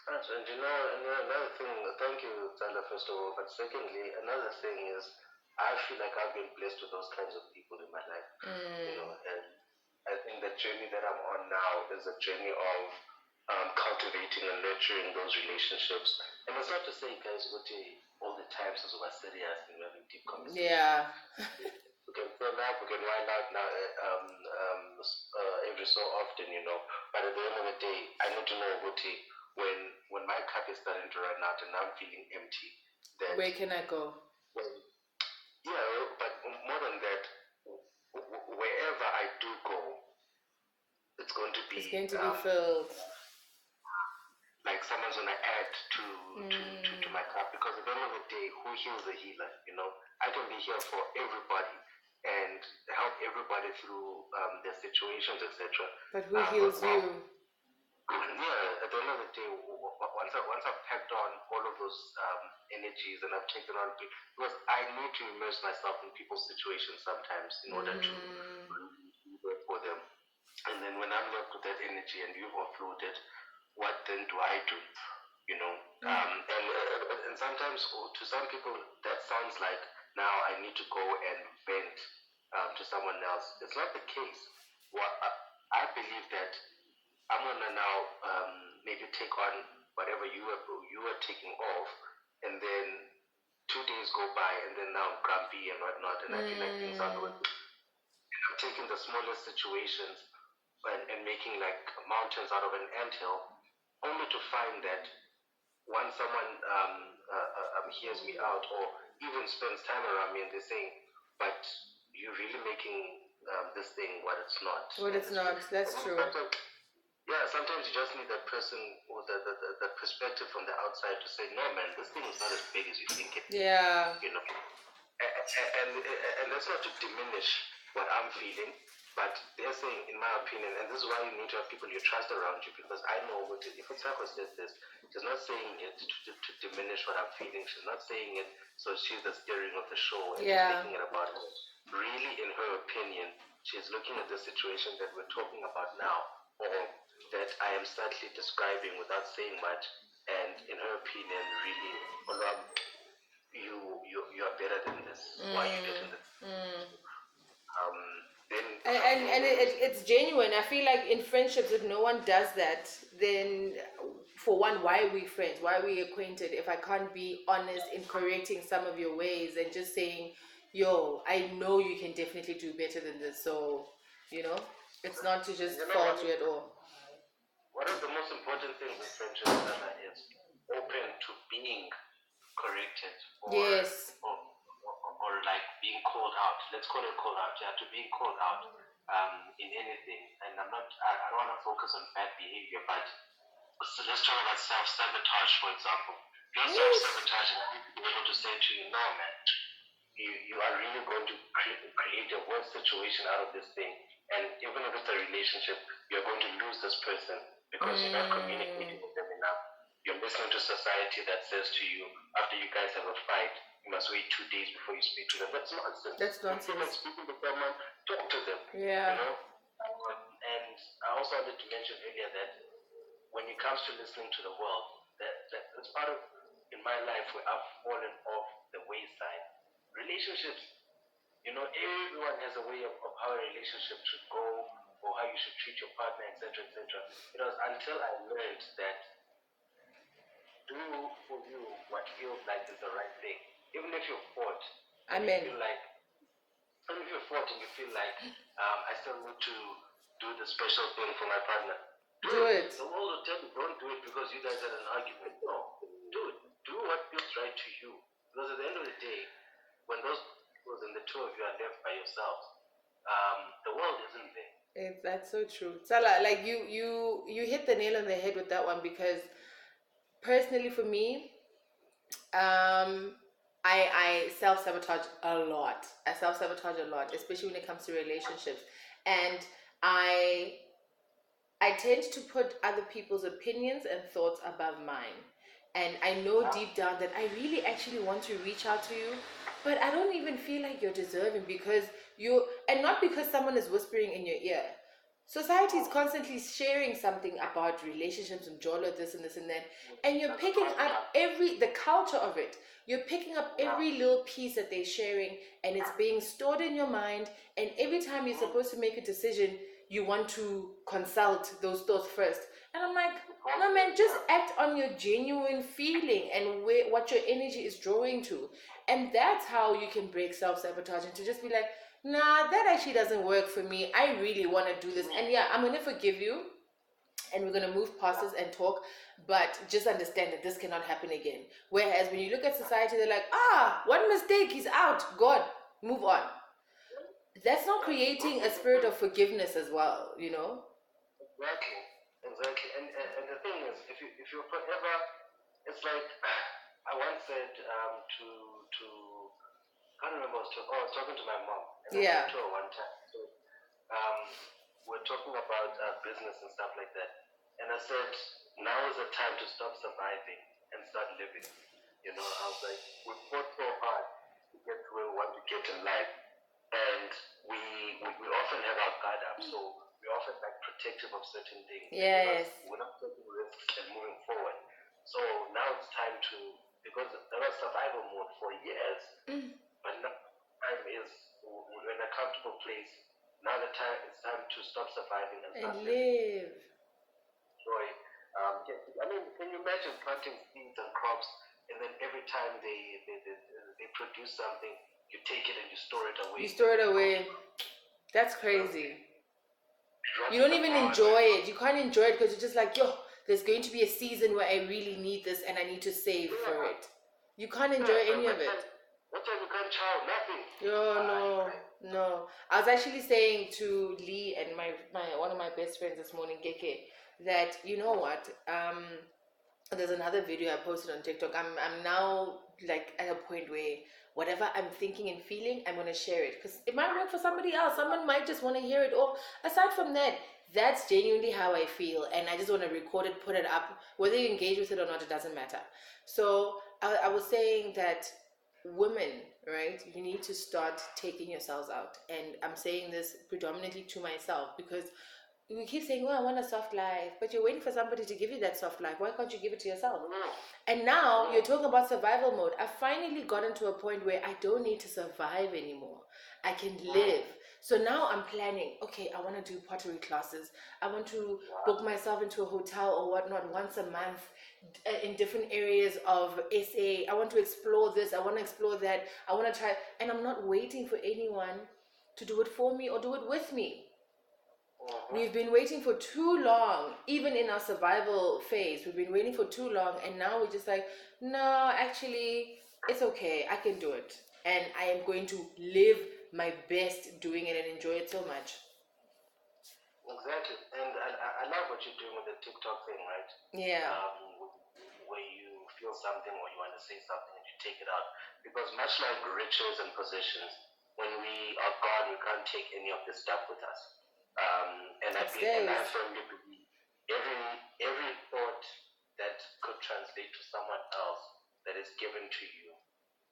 And another thing, thank you, Tyler, first of all, but secondly, another thing is I feel like I've been blessed with those kinds of people in my life, and I think the journey that I'm on now is a journey of cultivating and nurturing those relationships. And it's not to say, guys, all the times as we're serious and we're having deep conversations. Yeah. We can turn up, we can wind out now every so often, But at the end of the day, I need to know, when my cup is starting to run out and I'm feeling empty, then where can I go? But more than that, wherever I do go, it's going to be filled. Like someone's gonna add to my cup, because at the end of the day, who heals the healer? I can be here for everybody and help everybody through their situations, etc. But who heals you? At the end of the day, once I've packed on all of those energies and I've taken on, because I need to immerse myself in people's situations sometimes in order to work for them. And then when I'm left with that energy and you've offloaded, what then do I do? And sometimes to some people that sounds like now I need to go and vent to someone else. It's not the case. I believe that I'm gonna now maybe take on whatever you were taking off, and then 2 days go by, and then now I'm grumpy and whatnot, and I feel like things aren't working. And I'm taking the smallest situations and making like mountains out of an anthill, only to find that once someone hears me out or even spends time around me and they're saying, but you're really making this thing what it's not. What it's not, that's true. Sometimes you just need that person or the perspective from the outside to say, no man, this thing is not as big as you think it is. Yeah. And that's not to diminish what I'm feeling, but they're saying, in my opinion, and this is why you need to have people you trust around you, because I know if Utsako says this, she's not saying it to diminish what I'm feeling. She's not saying it so she's the steering of the show and she's making it about it. Really, in her opinion, she's looking at the situation that we're talking about now, or that I am subtly describing without saying much, and in her opinion, really, Olwam, you are better than this. Why are you doing this? It's genuine. I feel like in friendships, if no one does that, then for one, why are we friends? Why are we acquainted if I can't be honest in correcting some of your ways and just saying, yo, I know you can definitely do better than this. So, it's not to just fault you at all. One of the most important things in friendship is open to being corrected or like being called out. Let's call it call out. To being called out in anything. And I don't want to focus on bad behavior, but let's talk about self-sabotage, for example. If you're self-sabotaging, I need to be able to say to you, no man, you are really going to create a worse situation out of this thing. And even if it's a relationship, you're going to lose this person because you're not communicating with them enough. You're listening to society that says to you, after you guys have a fight, you must wait 2 days before you speak to them. That's nonsense. That's nonsense. If you're speaking to someone, talk to them. Yeah. And I also wanted to mention earlier that when it comes to listening to the world, that's part of, in my life, where I've fallen off the wayside. Relationships, everyone has a way of how a relationship should go, or how you should treat your partner, etc., etc. It was until I learned that do for you what feels like is the right thing. Even if you're fought, Amen. even if you're fought and you feel like I still need to do the special thing for my partner, do it. The world will tell you, don't do it because you guys had an argument. No, do it. Do what feels right to you. Because at the end of the day, when those people and the two of you are left by yourselves, the world isn't there. That's so true. Salah, like you hit the nail on the head with that one, because personally for me, I self-sabotage a lot. Especially when it comes to relationships. And I tend to put other people's opinions and thoughts above mine. and I know deep down that I really actually want to reach out to you, but I don't even feel like you're deserving because and not because someone is whispering in your ear. Society is constantly sharing something about relationships and jolo, this and this and that, and you're picking up the culture of it. You're picking up every little piece that they're sharing, and it's being stored in your mind. And every time you're supposed to make a decision, you want to consult those thoughts first. And I'm like, no, man, just act on your genuine feeling and what your energy is drawing to. And that's how you can break self-sabotage and to just be like, nah, that actually doesn't work for me. I really want to do this. And yeah, I'm going to forgive you and we're going to move past this and talk, but just understand that this cannot happen again. Whereas when you look at society, they're like, one mistake, he's out. God, move on. That's not creating a spirit of forgiveness as well, you know? Exactly. And the thing is, if you're forever, it's like I once said to I don't remember. I was talking to my mom, and I said to her one time. So, we're talking about business and stuff like that, and I said, now is the time to stop surviving and start living. You know, I was like, we fought so hard to get to where we want to get in life, and we often have our guard up, so we're often like protective of certain things. Yes. We're not taking risks and moving forward. So now it's time to, because there was survival mode for years, but now time is, we're in a comfortable place. Now it's time to stop surviving and start live. Joy. I mean, can you imagine planting seeds and crops, and then every time they produce something, you take it and you store it away. That's crazy. You don't even enjoy it. You can't enjoy it because you're just like, there's going to be a season where I really need this and I need to save for it. You can't enjoy any of it. That's why you can't chow nothing. No. I was actually saying to Lee and my one of my best friends this morning, Geke, that you know what? There's another video I posted on TikTok. I'm now like at a point where whatever I'm thinking and feeling, I'm gonna share it because it might work for somebody else. Someone might just want to hear it. Or aside from that, that's genuinely how I feel, and I just want to record it, put it up. Whether you engage with it or not, it doesn't matter. So I was saying that women, right? You need to start taking yourselves out, and I'm saying this predominantly to myself because we keep saying, I want a soft life, but you're waiting for somebody to give you that soft life. Why can't you give it to yourself? And now you're talking about survival mode. I've finally gotten to a point where I don't need to survive anymore. I can live. So now I'm planning, okay, I want to do pottery classes. I want to book myself into a hotel or whatnot once a month in different areas of SA. I want to explore this. I want to explore that. I want to try. And I'm not waiting for anyone to do it for me or do it with me. We've been waiting for too long, even in our survival phase. We've been waiting for too long, and now we're just like, no, actually, it's okay. I can do it. And I am going to live my best doing it and enjoy it so much. Exactly. And I love what you're doing with the TikTok thing, right? Yeah. Where you feel something or you want to say something and you take it out. Because much like riches and possessions, when we are gone, we can't take any of this stuff with us. And I firmly believe every thought that could translate to someone else that is given to you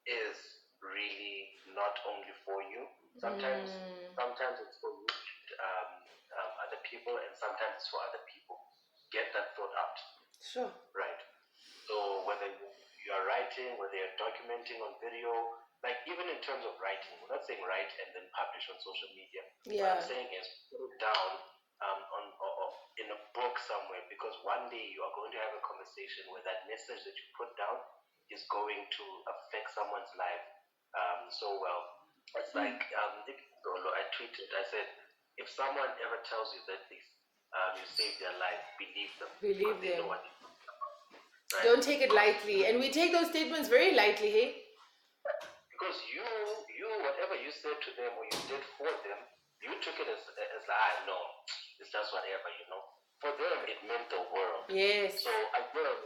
is really not only for you. Sometimes it's for you, other people, and sometimes it's for other people. Get that thought out. Sure. Right. So whether you are writing, whether you're documenting on video, like even in terms of writing, we're not saying write and then publish on social media. Yeah. What I'm saying is put it down in a book somewhere, because one day you are going to have a conversation where that message that you put down is going to affect someone's life so well. It's like I tweeted, I said, if someone ever tells you that you saved their life, believe them. Believe them. They know what right? Don't take it lightly. And we take those statements very lightly, hey? Because you whatever you said to them or you did for them, you took it as no, it's just whatever, you know. For them, it meant the world. Yes. So again,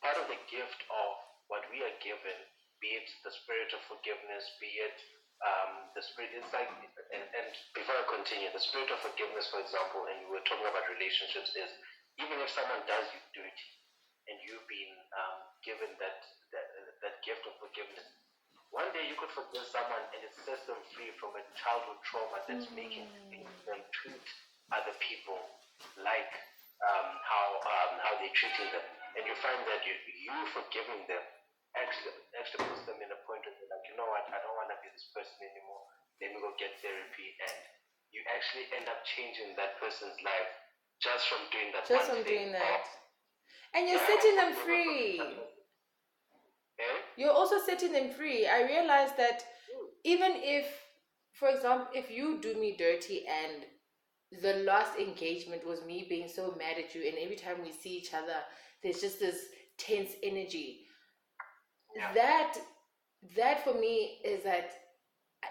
part of the gift of what we are given, be it the spirit of forgiveness, be it the spirit, it's like, and before I continue, the spirit of forgiveness, for example, and we were talking about relationships, is even if someone does you dirty, and you've been given that gift of forgiveness. One day you could forgive someone and it sets them free from a childhood trauma that's making them treat other people like how they're treating them, and you find that you forgiving them actually puts them in a point where they're like, you know what, I don't want to be this person anymore. Let me go get therapy, and you actually end up changing that person's life just from doing that. Just one from thing. doing that. And you're setting them free. You're also setting them free. I realized that even if, for example, if you do me dirty and the last engagement was me being so mad at you, and every time we see each other, there's just this tense energy. That for me is that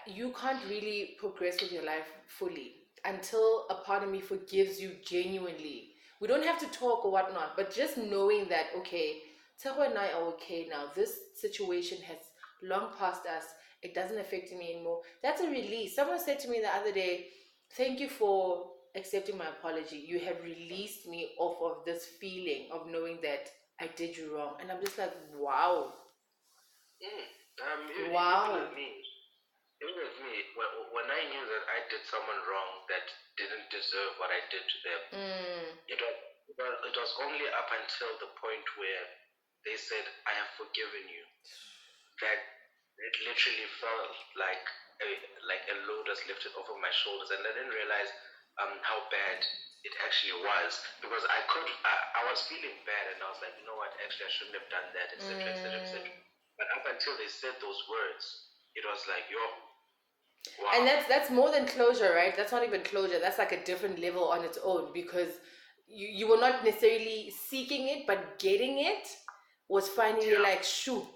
you can't really progress with your life fully until a part of me forgives you genuinely. We don't have to talk or whatnot, but just knowing that, okay, Teho and I are okay now. This situation has long passed us. It doesn't affect me anymore. That's a release. Someone said to me the other day, thank you for accepting my apology. You have released me off of this feeling of knowing that I did you wrong. And I'm just like, wow. Wow. Even with me, when I knew that I did someone wrong that didn't deserve what I did to them, it was only up until the point where they said, I have forgiven you, that it literally felt like a load was lifted off of my shoulders, and I didn't realize how bad it actually was, because I was feeling bad, and I was like, you know what, actually I shouldn't have done that, etc., etc., etc. But up until they said those words, it was like, yo, wow. And that's more than closure, right? That's not even closure. That's like a different level on its own, because you were not necessarily seeking it, but getting it was finally like, shoo,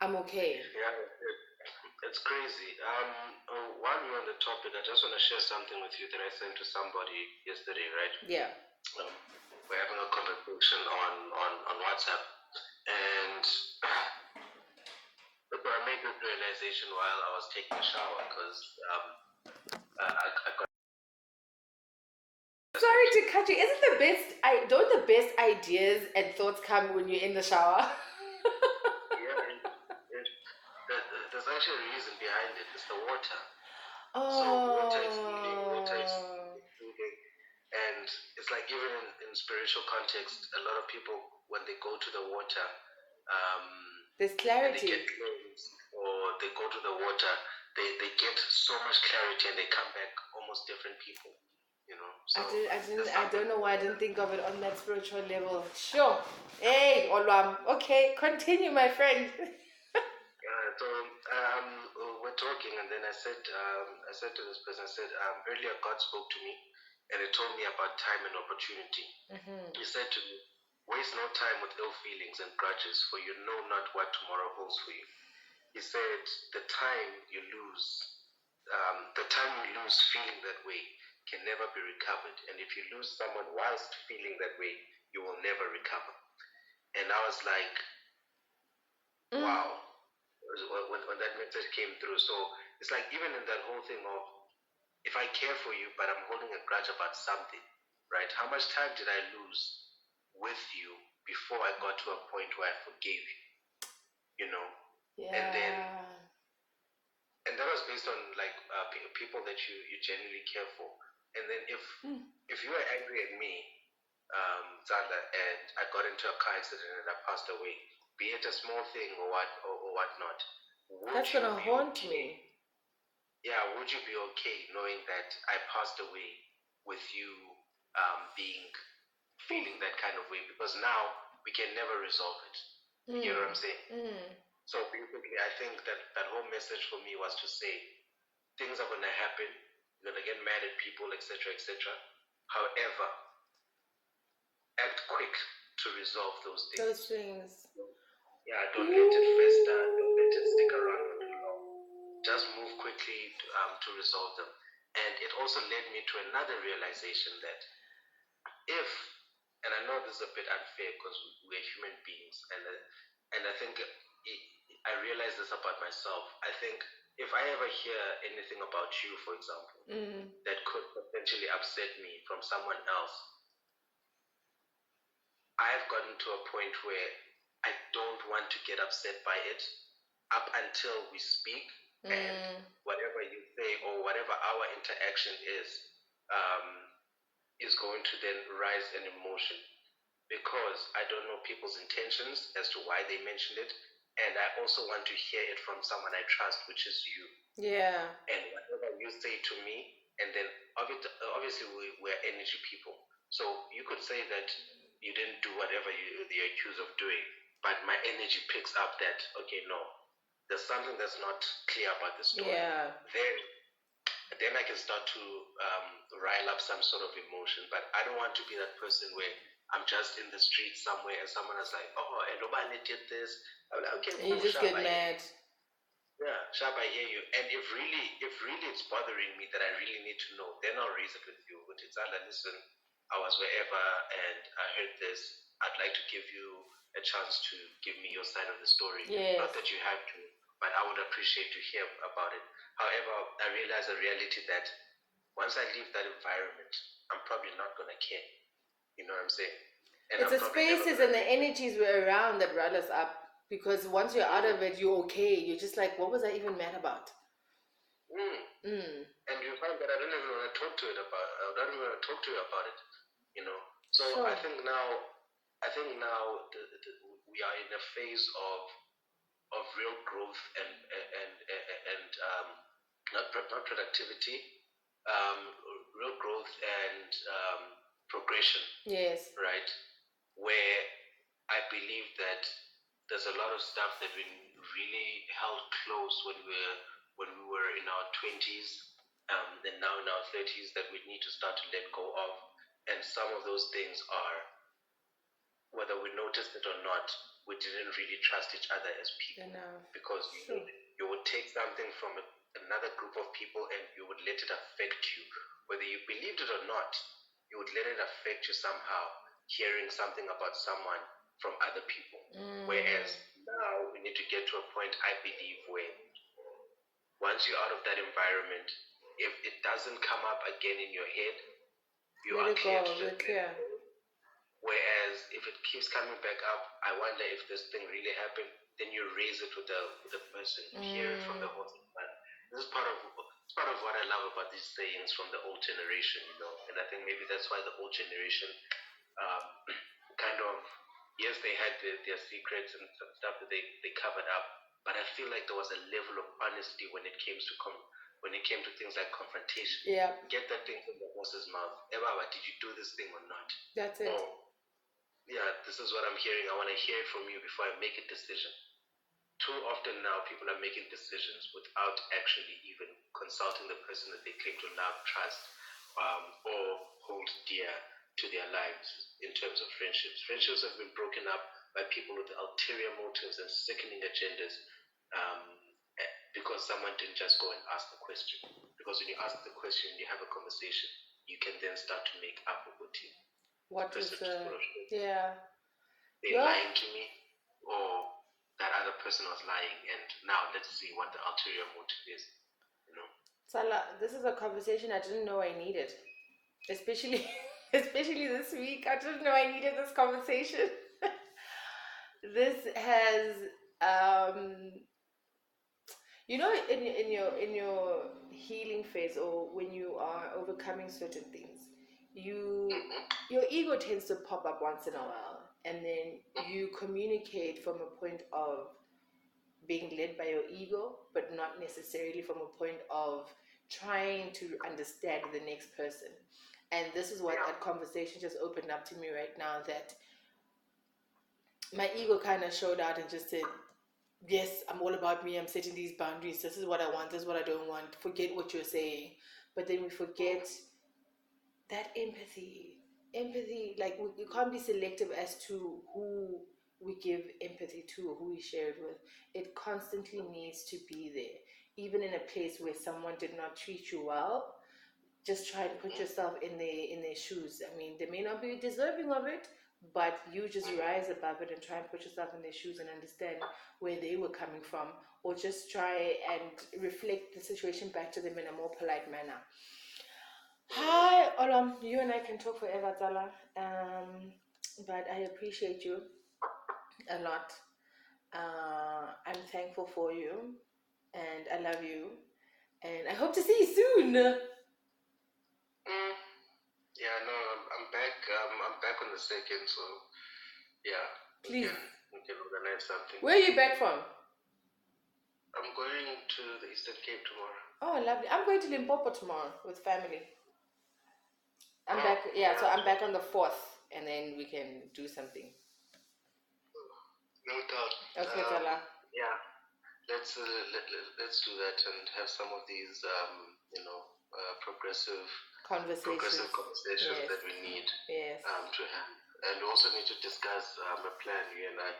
I'm okay. Yeah, it's crazy. While we're on the topic, I just want to share something with you that I sent to somebody yesterday, right? Yeah. We're having a conversation on WhatsApp, and I made this realization while I was taking a shower, because I got. Sorry to cut you. Isn't the best? Don't the best ideas and thoughts come when you're in the shower? There's actually a reason behind it. It's the water. Oh. So water is healing, and it's like, even in spiritual context, a lot of people, when they go to the water, there's clarity. They get cleansed, or they go to the water, they get so much clarity, and they come back almost different people. You know. So I don't know why I didn't think of it on that spiritual level. Sure. Hey, Olwam. Okay, continue, my friend. So we're talking, and then I said to this person, I said, earlier God spoke to me, and He told me about time and opportunity. He said to me, waste no time with ill feelings and grudges, for you know not what tomorrow holds for you. He said, the time you lose feeling that way can never be recovered, and if you lose someone whilst feeling that way, you will never recover. And I was like, wow. When that message came through. So it's like, even in that whole thing of, if I care for you but I'm holding a grudge about something, right? How much time did I lose with you before I got to a point where I forgave you? You know? Yeah. And that was based on like people that you genuinely care for. And then if you were angry at me, Zanda, and I got into a car accident and I passed away, be it a small thing or whatnot, that's gonna haunt me. Yeah, would you be okay knowing that I passed away with you feeling that kind of way? Because now we can never resolve it. You know what I'm saying? So basically, I think that whole message for me was to say, things are gonna happen. You're gonna get mad at people, etc., etc. However, act quick to resolve those things. Yeah, don't let it fester, don't let it stick around for too long. Just move quickly to resolve them. And it also led me to another realization that and I know this is a bit unfair because we're human beings, and I think I realize this about myself. I think if I ever hear anything about you, for example, that could potentially upset me from someone else, I've gotten to a point where I don't want to get upset by it up until we speak, and whatever you say or whatever our interaction is going to then rise an emotion, because I don't know people's intentions as to why they mentioned it, and I also want to hear it from someone I trust, which is you. Yeah. And whatever you say to me, and then obviously we're energy people. So you could say that you didn't do whatever you're accused of doing, but my energy picks up that, okay, no, there's something that's not clear about the story. Yeah. Then I can start to rile up some sort of emotion. But I don't want to be that person where I'm just in the street somewhere and someone is like, oh, and nobody did this. I'm like, okay, cool, You just get mad. Yeah, Shab, I hear you. And if really it's bothering me that I really need to know, then I'll raise it with you. But it's like, listen, I was wherever and I heard this. I'd like to give you a chance to give me your side of the story. Yes. Not that you have to, but I would appreciate to hear about it. However, I realize the reality that once I leave that environment, I'm probably not going to care. You know what I'm saying? And It's the spaces and the energies we're around that rile us up. Because once you're out of it, you're okay. You're just like, what was I even mad about? And you find that I don't even want to talk to you about it. You know. So Sure. I think now we are in a phase of real growth and not productivity, real growth and progression. Yes. Right. Where I believe that there's a lot of stuff that we really held close when we were in our 20s, and now in our 30s, that we need to start to let go of. And some of those things are, whether we noticed it or not, we didn't really trust each other as people. Because you would take something from another group of people and you would let it affect you. Whether you believed it or not, you would let it affect you somehow, hearing something about someone from other people. Whereas now we need to get to a point, I believe, where once you're out of that environment, if it doesn't come up again in your head, you Let are it clear go. to just We're clear. Whereas if it keeps coming back up, I wonder if this thing really happened. Then you raise it with the person, hear it from the horse's mouth. This is part of what I love about these sayings from the old generation, you know. And I think maybe that's why the old generation kind of, yes, they had their secrets and stuff that they covered up, but I feel like there was a level of honesty when it came to things like confrontation. Yeah. Get that thing from the horse's mouth. Ever, did you do this thing or not? That's it. Or, yeah, this is what I'm hearing. I want to hear it from you before I make a decision. Too often now, people are making decisions without actually even consulting the person that they claim to love, trust, or hold dear to their lives in terms of friendships. Friendships have been broken up by people with ulterior motives and sickening agendas, because someone didn't just go and ask the question. Because when you ask the question, you have a conversation, you can then start to make up a routine. What is yeah. They're lying to me, or that other person was lying, and now let's see what the ulterior motive is. You know. Salah, this is a conversation I didn't know I needed. Especially this week. I didn't know I needed this conversation. This has in your healing phase, or when you are overcoming certain things, your ego tends to pop up once in a while, and then you communicate from a point of being led by your ego, but not necessarily from a point of trying to understand the next person. And this is what that conversation just opened up to me right now, that my ego kind of showed out and just said, yes, I'm all about me, I'm setting these boundaries, this is what I want, this is what I don't want, forget what you're saying. But then we forget that empathy, like we can't be selective as to who we give empathy to or who we share it with. It constantly needs to be there, even in a place where someone did not treat you well. Just try and put yourself in their shoes. I mean, they may not be deserving of it, but you just rise above it and try and put yourself in their shoes and understand where they were coming from, or just try and reflect the situation back to them in a more polite manner. Hi, Olwam. You and I can talk forever, Zala. But I appreciate you a lot. I'm thankful for you, and I love you, and I hope to see you soon. Yeah, no, I'm back. I'm back on the 2nd, so yeah, Please. we can organize something. Where are you back from? I'm going to the Eastern Cape tomorrow. Oh, lovely. I'm going to Limpopo tomorrow with family. I'm Oh, back. Yeah, so yeah. I'm back on the 4th, and then we can do something. No doubt. Okay, Tala. Yeah, let's do that and have some of these progressive Conversations. conversations Yes. that we need Yes. to have, and also need to discuss a plan. You and I,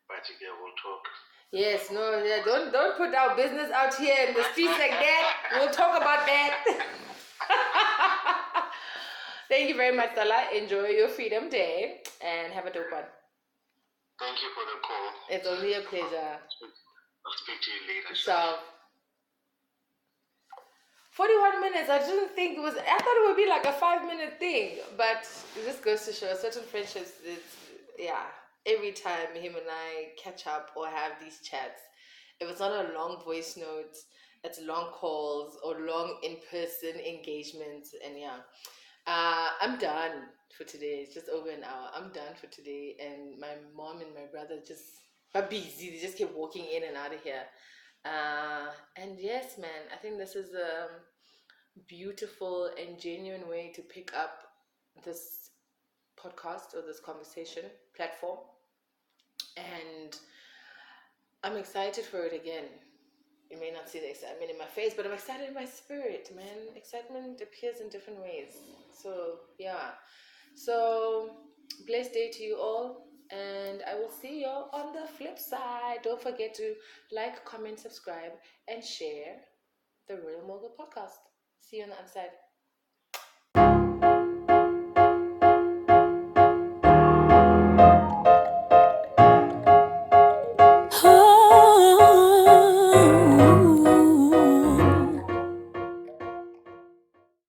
but together we'll talk. Yes, no, yeah, don't put our business out here in the streets like that. We'll talk about that. Thank you very much, Tala. Enjoy your Freedom Day and have a dope one. Thank you for the call. It's only a pleasure. I'll speak to you later. So, 41 minutes. I didn't think it was. I thought it would be like a 5-minute thing, but it just goes to show certain friendships. Every time him and I catch up or have these chats, if it's not a long voice note, it's long calls or long in-person engagements, and I'm done for today. It's just over an hour. I'm done for today, and my mom and my brother just are busy. They just keep walking in and out of here. And yes, man, I think this is a beautiful and genuine way to pick up this podcast or this conversation platform. And I'm excited for it again. You may not see the excitement in my face, but I'm excited in my spirit, man. Excitement appears in different ways. So, yeah. So, blessed day to you all. And I will see you on the flip side. Don't forget to like, comment, subscribe, and share the Royal Mogul Podcast. See you on the other side.